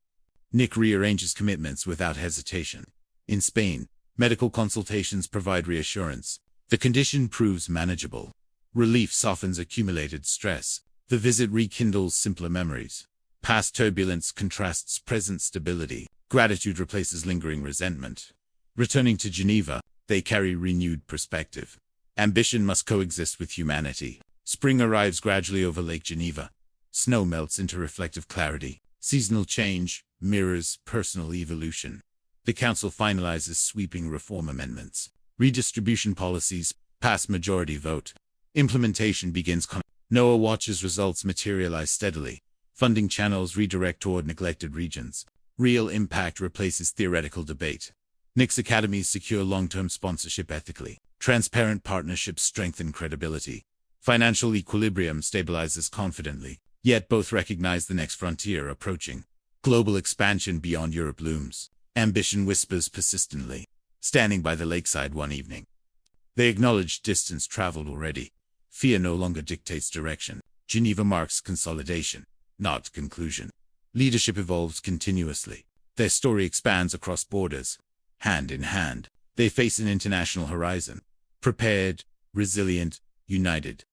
Nick rearranges commitments without hesitation. In Spain, medical consultations provide reassurance. The condition proves manageable. Relief softens accumulated stress. The visit rekindles simpler memories. Past turbulence contrasts present stability. Gratitude replaces lingering resentment. Returning to Geneva, they carry renewed perspective. Ambition must coexist with humanity. Spring arrives gradually over Lake Geneva. Snow melts into reflective clarity. Seasonal change mirrors personal evolution. The council finalizes sweeping reform amendments. Redistribution policies pass majority vote. Implementation begins. Noah watches results materialize steadily. Funding channels redirect toward neglected regions. Real impact replaces theoretical debate. Nick's academies secure long-term sponsorship ethically. Transparent partnerships strengthen credibility. Financial equilibrium stabilizes confidently. Yet both recognize the next frontier approaching. Global expansion beyond Europe looms. Ambition whispers persistently. Standing by the lakeside one evening, they acknowledge distance traveled already. Fear no longer dictates direction. Geneva marks consolidation, not conclusion. Leadership evolves continuously. Their story expands across borders. Hand in hand, they face an international horizon. Prepared, resilient, united.